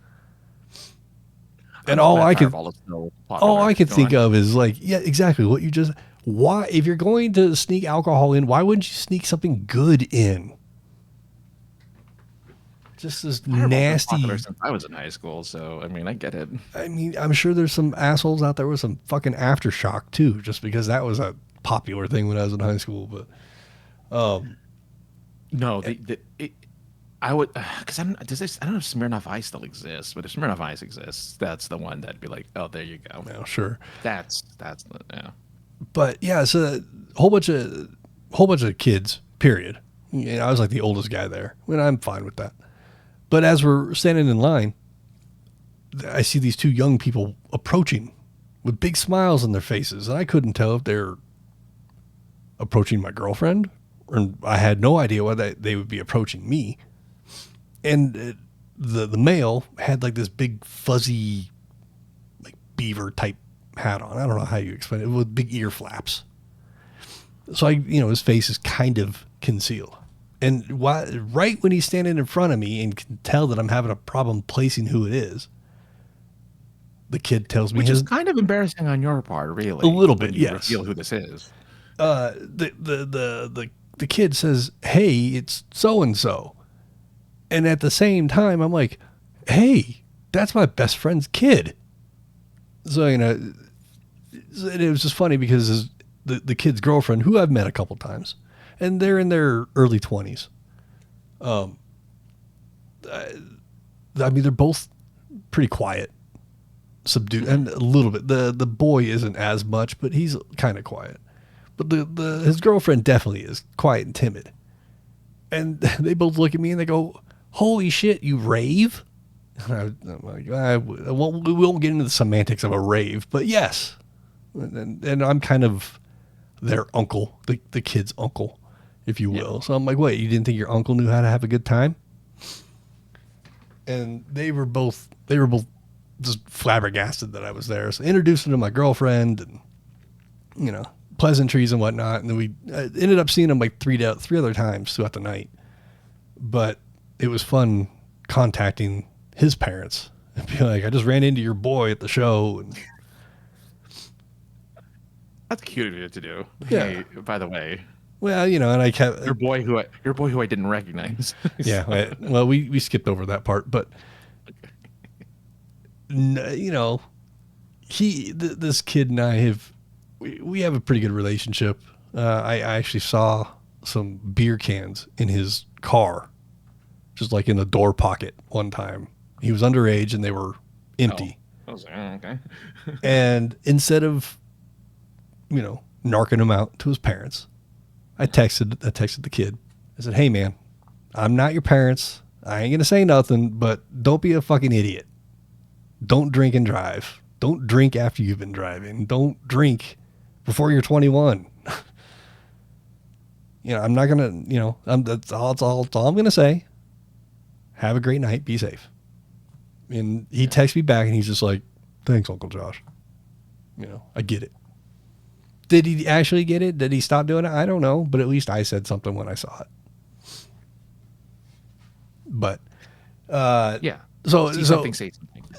Speaker 6: And all I could think of is like, yeah, exactly what you just. Why, if you're going to sneak alcohol in, why wouldn't you sneak something good in? Just this nasty.
Speaker 7: Since I was in high school, so I mean, I get it.
Speaker 6: I mean, I'm sure there's some assholes out there with some fucking aftershock too, just because that was a popular thing when I was in high school. But
Speaker 7: no, I would because I don't know if Smirnoff Ice still exists, but if Smirnoff Ice exists, that's the one that'd be like, oh, there you go.
Speaker 6: No, sure.
Speaker 7: That's yeah.
Speaker 6: But yeah, so a whole bunch of kids. Period. I was like the oldest guy there, and I'm fine with that. But as we're standing in line, I see these two young people approaching with big smiles on their faces, and I couldn't tell if they're approaching my girlfriend, or I had no idea why they would be approaching me. And the male had like this big fuzzy, like beaver type hat on. I don't know how you explain it, with big ear flaps. So his face is kind of concealed. And right when he's standing in front of me and can tell that I'm having a problem placing who it is, the kid tells me
Speaker 7: which is kind of embarrassing on your part, really.
Speaker 6: A little bit, yes.
Speaker 7: Reveal who this is.
Speaker 6: The kid says, "Hey, it's so and so," and at the same time, I'm like, "Hey, that's my best friend's kid." So and it was just funny because the kid's girlfriend, who I've met a couple times, and they're in their early 20s. I mean, they're both pretty quiet, subdued, and a little bit. The boy isn't as much, but he's kind of quiet. But his girlfriend definitely is quiet and timid. And they both look at me and they go, "Holy shit, you rave?" And I'm like, we won't get into the semantics of a rave, but yes. And I'm kind of their uncle, the kid's uncle, if you will. Yeah. So I'm like, wait, you didn't think your uncle knew how to have a good time? And they were both just flabbergasted that I was there. So I introduced them to my girlfriend and, pleasantries and whatnot. And then we ended up seeing them like three other times throughout the night. But it was fun contacting his parents and be like, I just ran into your boy at the show. And
Speaker 7: that's cute of you to do.
Speaker 6: Yeah.
Speaker 7: Hey, by the way.
Speaker 6: Well, and I kept
Speaker 7: your boy who I didn't recognize.
Speaker 6: Yeah. Well, we skipped over that part, but this kid and I we have a pretty good relationship. I actually saw some beer cans in his car, just like in the door pocket one time. He was underage and they were empty.
Speaker 7: Oh. I was like, okay.
Speaker 6: And instead of, narking him out to his parents, I texted the kid. I said, "Hey man, I'm not your parents. I ain't gonna say nothing, but don't be a fucking idiot. Don't drink and drive. Don't drink after you've been driving. Don't drink before you're 21. I'm not gonna, that's all I'm gonna say. Have a great night. Be safe." And he texts me back and he's just like, "Thanks, Uncle Josh. I get it." Did he actually get it? Did he stop doing it? I don't know, but at least I said something when I saw it. But
Speaker 7: yeah.
Speaker 6: So
Speaker 7: say something.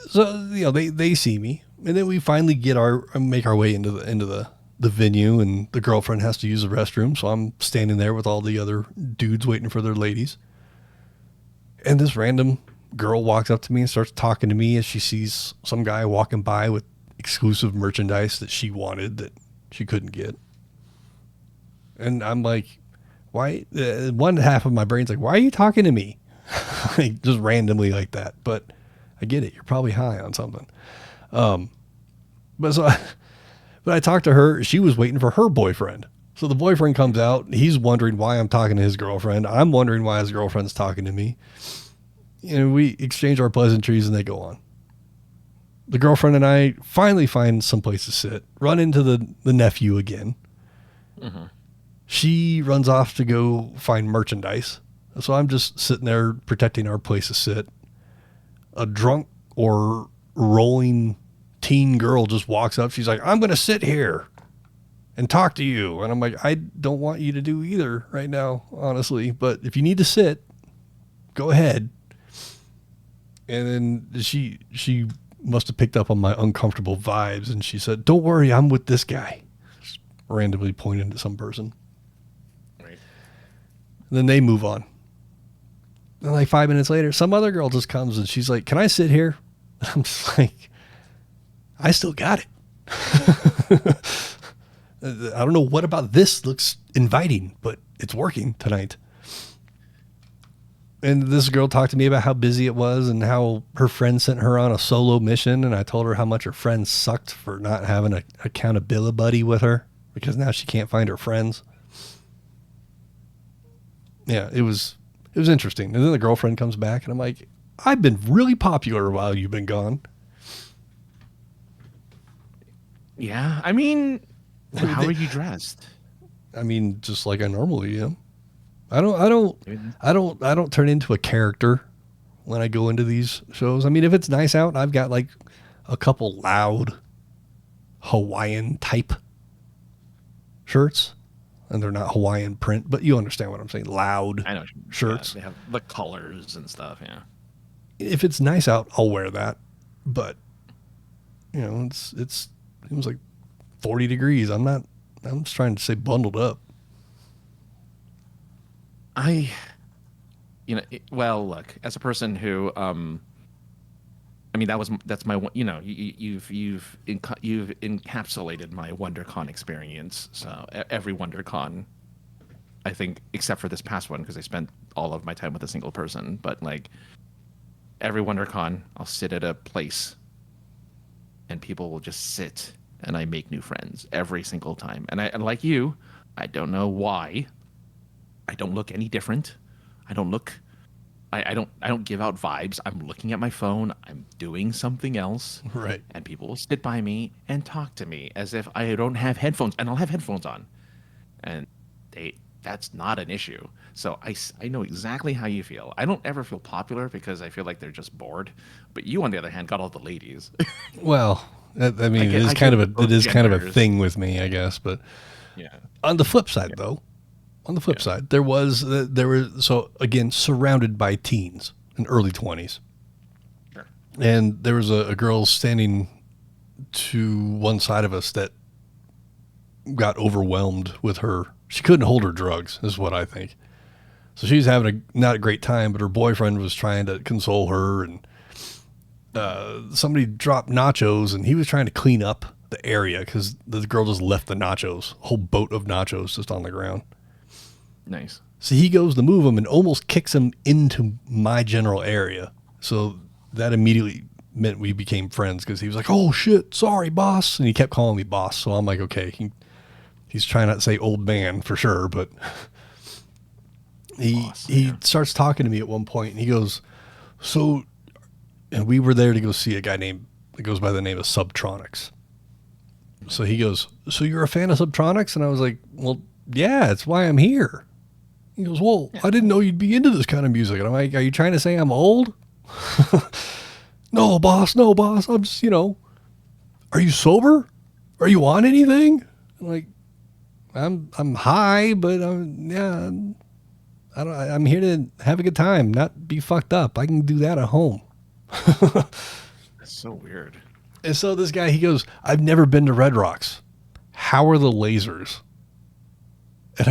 Speaker 6: So they see me, and then we finally make our way into the venue, and the girlfriend has to use the restroom. So I'm standing there with all the other dudes waiting for their ladies. And this random girl walks up to me and starts talking to me as she sees some guy walking by with exclusive merchandise that she wanted that she couldn't get. And I'm like, why? One half of my brain's like, why are you talking to me? Like, just randomly like that. But I get it. You're probably high on something. But I talked to her. She was waiting for her boyfriend. So the boyfriend comes out. He's wondering why I'm talking to his girlfriend. I'm wondering why his girlfriend's talking to me. We exchange our pleasantries and they go on. The girlfriend and I finally find some place to sit, run into the nephew again. Mm-hmm. She runs off to go find merchandise. So I'm just sitting there protecting our place to sit. A drunk or rolling teen girl just walks up. She's like, I'm going to sit here and talk to you. And I'm like, I don't want you to do either right now, honestly. But if you need to sit, go ahead. And then she must have picked up on my uncomfortable vibes. And she said, don't worry, I'm with this guy. Just randomly pointing to some person. Right. And then they move on. And like 5 minutes later, some other girl just comes and she's like, can I sit here? I'm just like, I still got it. I don't know what about this looks inviting, but it's working tonight. And this girl talked to me about how busy it was and how her friend sent her on a solo mission. And I told her how much her friend sucked for not having a accountability buddy with her because now she can't find her friends. Yeah, it was interesting. And then the girlfriend comes back and I'm like, I've been really popular while you've been gone.
Speaker 7: Yeah. I mean, how are you dressed?
Speaker 6: I mean, just like I normally am. I don't turn into a character when I go into these shows. I mean, if it's nice out, I've got like a couple loud Hawaiian type shirts. And they're not Hawaiian print, but you understand what I'm saying. Loud shirts.
Speaker 7: Yeah, they have the colors and stuff, yeah.
Speaker 6: If it's nice out, I'll wear that. But, it was like 40 degrees. I'm just trying to say bundled up.
Speaker 7: Look, as a person who, that's my, you've encapsulated my WonderCon experience. So every WonderCon, I think, except for this past one, because I spent all of my time with a single person, but like every WonderCon, I'll sit at a place and people will just sit and I make new friends every single time. And like you, I don't know why. I don't look any different. I don't give out vibes. I'm looking at my phone. I'm doing something else.
Speaker 6: Right.
Speaker 7: And people will sit by me and talk to me as if I don't have headphones, and I'll have headphones on. And that's not an issue. So I know exactly how you feel. I don't ever feel popular because I feel like they're just bored. But you, on the other hand, got all the ladies. Well,
Speaker 6: it is kind of a thing with me, I guess. But yeah. On the flip side, though. On the flip side, there were so again surrounded by teens in early 20s, sure. And there was a girl standing to one side of us that got overwhelmed with her. She couldn't hold her drugs, is what I think. So she was having not a great time, but her boyfriend was trying to console her, and somebody dropped nachos, and he was trying to clean up the area because the girl just left the nachos, a whole boat of nachos just on the ground.
Speaker 7: Nice.
Speaker 6: So he goes to move him and almost kicks him into my general area. So that immediately meant we became friends because he was like, oh, shit, sorry, boss. And he kept calling me boss. So I'm like, okay, he's trying not to say old man for sure. But he starts talking to me at one point and he goes, and we were there to go see a guy that goes by the name of Subtronics. So he goes, so you're a fan of Subtronics? And I was like, well, yeah, that's why I'm here. He goes, well, I didn't know you'd be into this kind of music. And I'm like, are you trying to say I'm old? No, boss. I'm just, are you sober? Are you on anything? I'm like, I'm high, but I'm here to have a good time, not be fucked up. I can do that at home.
Speaker 7: That's so weird.
Speaker 6: And so this guy, he goes, I've never been to Red Rocks. how are the lasers? And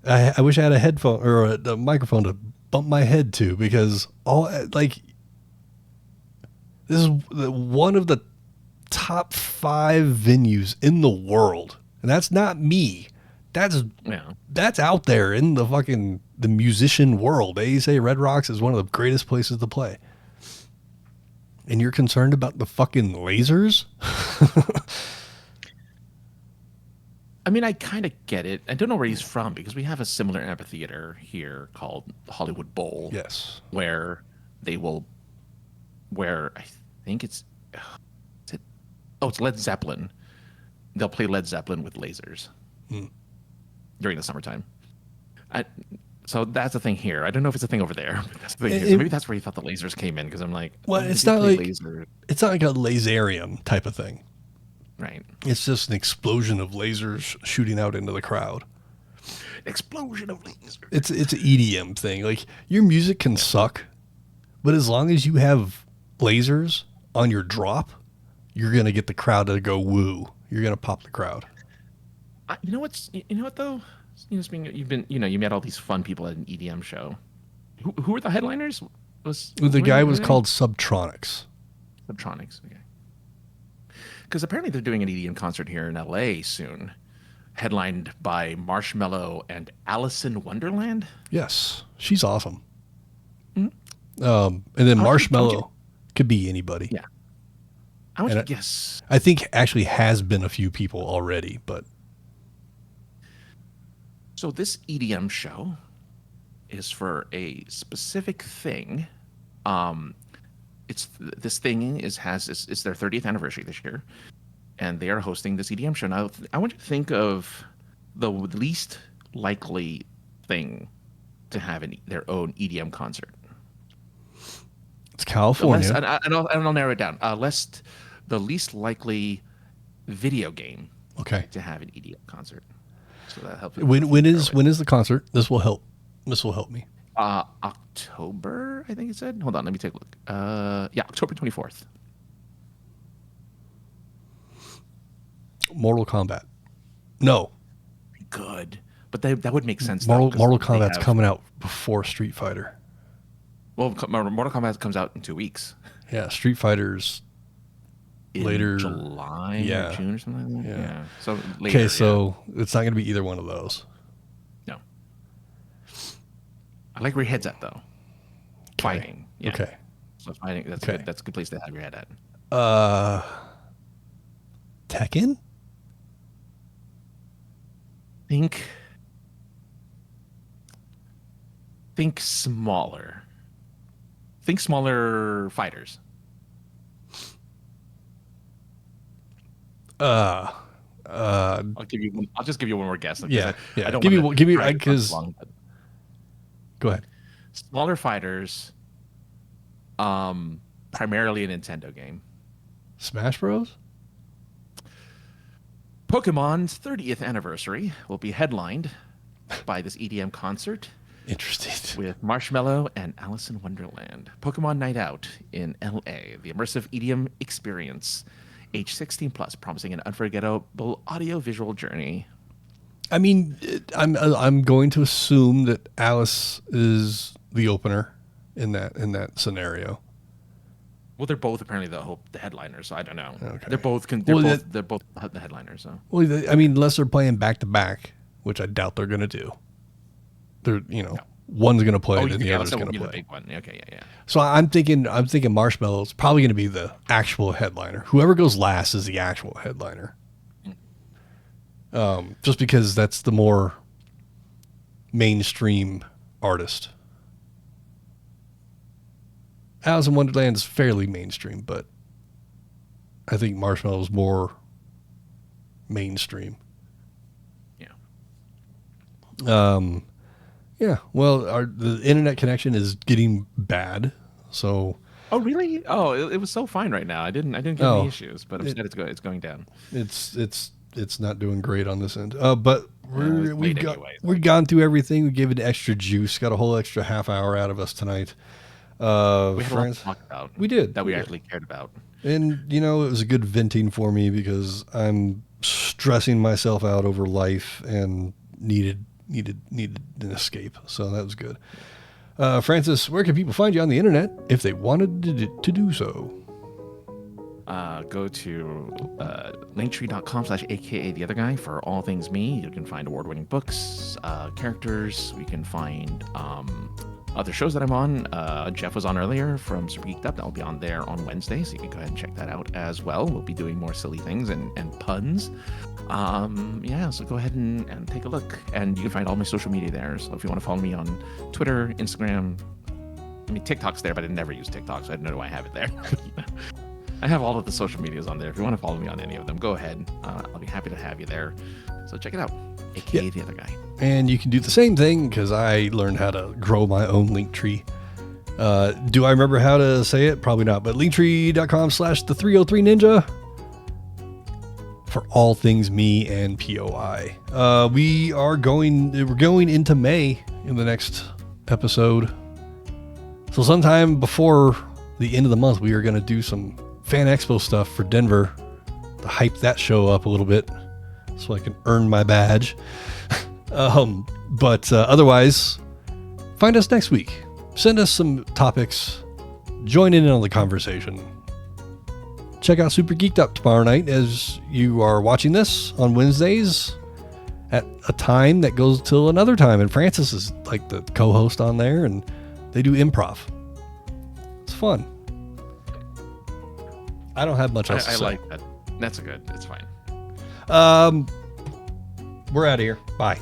Speaker 6: I wish I had a headphone or a microphone to bump my head to, because this is one of the top 5 venues in the world. And that's not me. That's out there in the musician world. They say Red Rocks is one of the greatest places to play. And you're concerned about the fucking lasers?
Speaker 7: I mean, I kind of get it. I don't know where he's from, because we have a similar amphitheater here called Hollywood Bowl.
Speaker 6: Yes.
Speaker 7: Where I think it's Led Zeppelin. They'll play Led Zeppelin with lasers during the summertime. So that's the thing here. I don't know if it's a thing over there. But that's the thing here. So maybe that's where he thought the lasers came in, because I'm like,
Speaker 6: well, it's not like a laserium type of thing.
Speaker 7: Right.
Speaker 6: It's just an explosion of lasers shooting out into the crowd.
Speaker 7: Explosion of lasers.
Speaker 6: It's an EDM thing. Like, your music can suck, but as long as you have lasers on your drop, you're gonna get the crowd to go woo. You're gonna pop the crowd.
Speaker 7: You know what though? You met all these fun people at an EDM show. Who were the headliners?
Speaker 6: The guy was called Subtronics.
Speaker 7: Subtronics, okay. Because apparently they're doing an EDM concert here in LA soon, headlined by Marshmello and Alice in Wonderland.
Speaker 6: Yes, she's awesome. Mm-hmm. And then Marshmello could be anybody.
Speaker 7: Yeah. I want to guess.
Speaker 6: I think actually has been a few people already, but.
Speaker 7: So this EDM show is for a specific thing. It's their 30th anniversary this year, and they are hosting this EDM show. Now, I want you to think of the least likely thing to have their own EDM concert.
Speaker 6: It's California.
Speaker 7: And I'll narrow it down. The least likely video game to have an EDM concert. So that helps.
Speaker 6: When is the concert? This will help. This will help me.
Speaker 7: October, I think it said. Hold on, let me take a look. October 24th.
Speaker 6: Mortal Kombat. No.
Speaker 7: Good. But that would make sense.
Speaker 6: Mortal Kombat's coming out before Street Fighter.
Speaker 7: Well, Mortal Kombat comes out in 2 weeks.
Speaker 6: Yeah, Street Fighter's later.
Speaker 7: July or June or something like that. Yeah. So later.
Speaker 6: Okay, so it's not going to be either one of those.
Speaker 7: No. I like where your head's at, though.
Speaker 6: Okay.
Speaker 7: Fighting. Yeah.
Speaker 6: Okay.
Speaker 7: So fighting, that's good. That's a good place to have your head at.
Speaker 6: Tekken?
Speaker 7: Think smaller. Think smaller fighters.
Speaker 6: I'll
Speaker 7: just give you one more guess.
Speaker 6: Yeah.
Speaker 7: I don't
Speaker 6: give me
Speaker 7: because
Speaker 6: go ahead.
Speaker 7: Smaller fighters, primarily a Nintendo game.
Speaker 6: Smash Bros?
Speaker 7: Pokemon's 30th anniversary will be headlined by this EDM concert.
Speaker 6: Interesting.
Speaker 7: With Marshmello and Alice in Wonderland. Pokemon Night Out in LA. The immersive EDM experience. Age 16 plus, promising an unforgettable audio-visual journey.
Speaker 6: I mean, I'm going to assume that Alice is the opener in that scenario.
Speaker 7: Well, they're both apparently the headliners, so I don't know.
Speaker 6: Okay.
Speaker 7: They're both the headliners. So.
Speaker 6: Well, I mean, unless they're playing back to back, which I doubt they're going to do. They're one's going to play, and the other's going to play.
Speaker 7: The big one. Okay, yeah.
Speaker 6: So I'm thinking Marshmellow's probably going to be the actual headliner. Whoever goes last is the actual headliner. Just because that's the more mainstream artist. Alice in Wonderland is fairly mainstream, but I think Marshmellow's more mainstream.
Speaker 7: Yeah.
Speaker 6: Yeah. Well, the internet connection is getting bad, so.
Speaker 7: Oh really? Oh, it was so fine right now. I didn't get any issues, but instead it's going down.
Speaker 6: It's not doing great on this end. But we've gone through everything. We gave it extra juice. Got a whole extra half hour out of us tonight.
Speaker 7: We had a lot to talk about.
Speaker 6: We did.
Speaker 7: That we actually cared about.
Speaker 6: And it was a good venting for me because I'm stressing myself out over life and needed an escape. So that was good. Francis, where can people find you on the internet if they wanted to do so?
Speaker 7: Go to linktree.com/aka the other guy for all things me. You can find award-winning books, characters. We can find other shows that I'm on. Jeff was on earlier from Super Geeked Up. I'll be on there on Wednesday, so you can go ahead and check that out as well. We'll be doing more silly things and puns. So go ahead and take a look. And you can find all my social media there. So if you want to follow me on Twitter, Instagram, TikTok's there, but I never use TikTok, so I don't know why I have it there. I have all of the social medias on there. If you want to follow me on any of them, go ahead. I'll be happy to have you there. So check it out, aka the other guy. And
Speaker 6: you can do the same thing because I learned how to grow my own Linktree. Do I remember how to say it? Probably not. But linktree.com/the303ninja for all things me and POI. We're going into May in the next episode. So sometime before the end of the month, we are going to do some Fan Expo stuff for Denver to hype that show up a little bit so I can earn my badge. But otherwise, find us next week. Send us some topics. Join in on the conversation. Check out Super Geeked Up tomorrow night as you are watching this on Wednesdays at a time that goes till another time. And Francis is like the co-host on there, and they do improv. It's fun. I don't have much else to say.
Speaker 7: I like that. That's good. It's fine.
Speaker 6: We're out of here. Bye.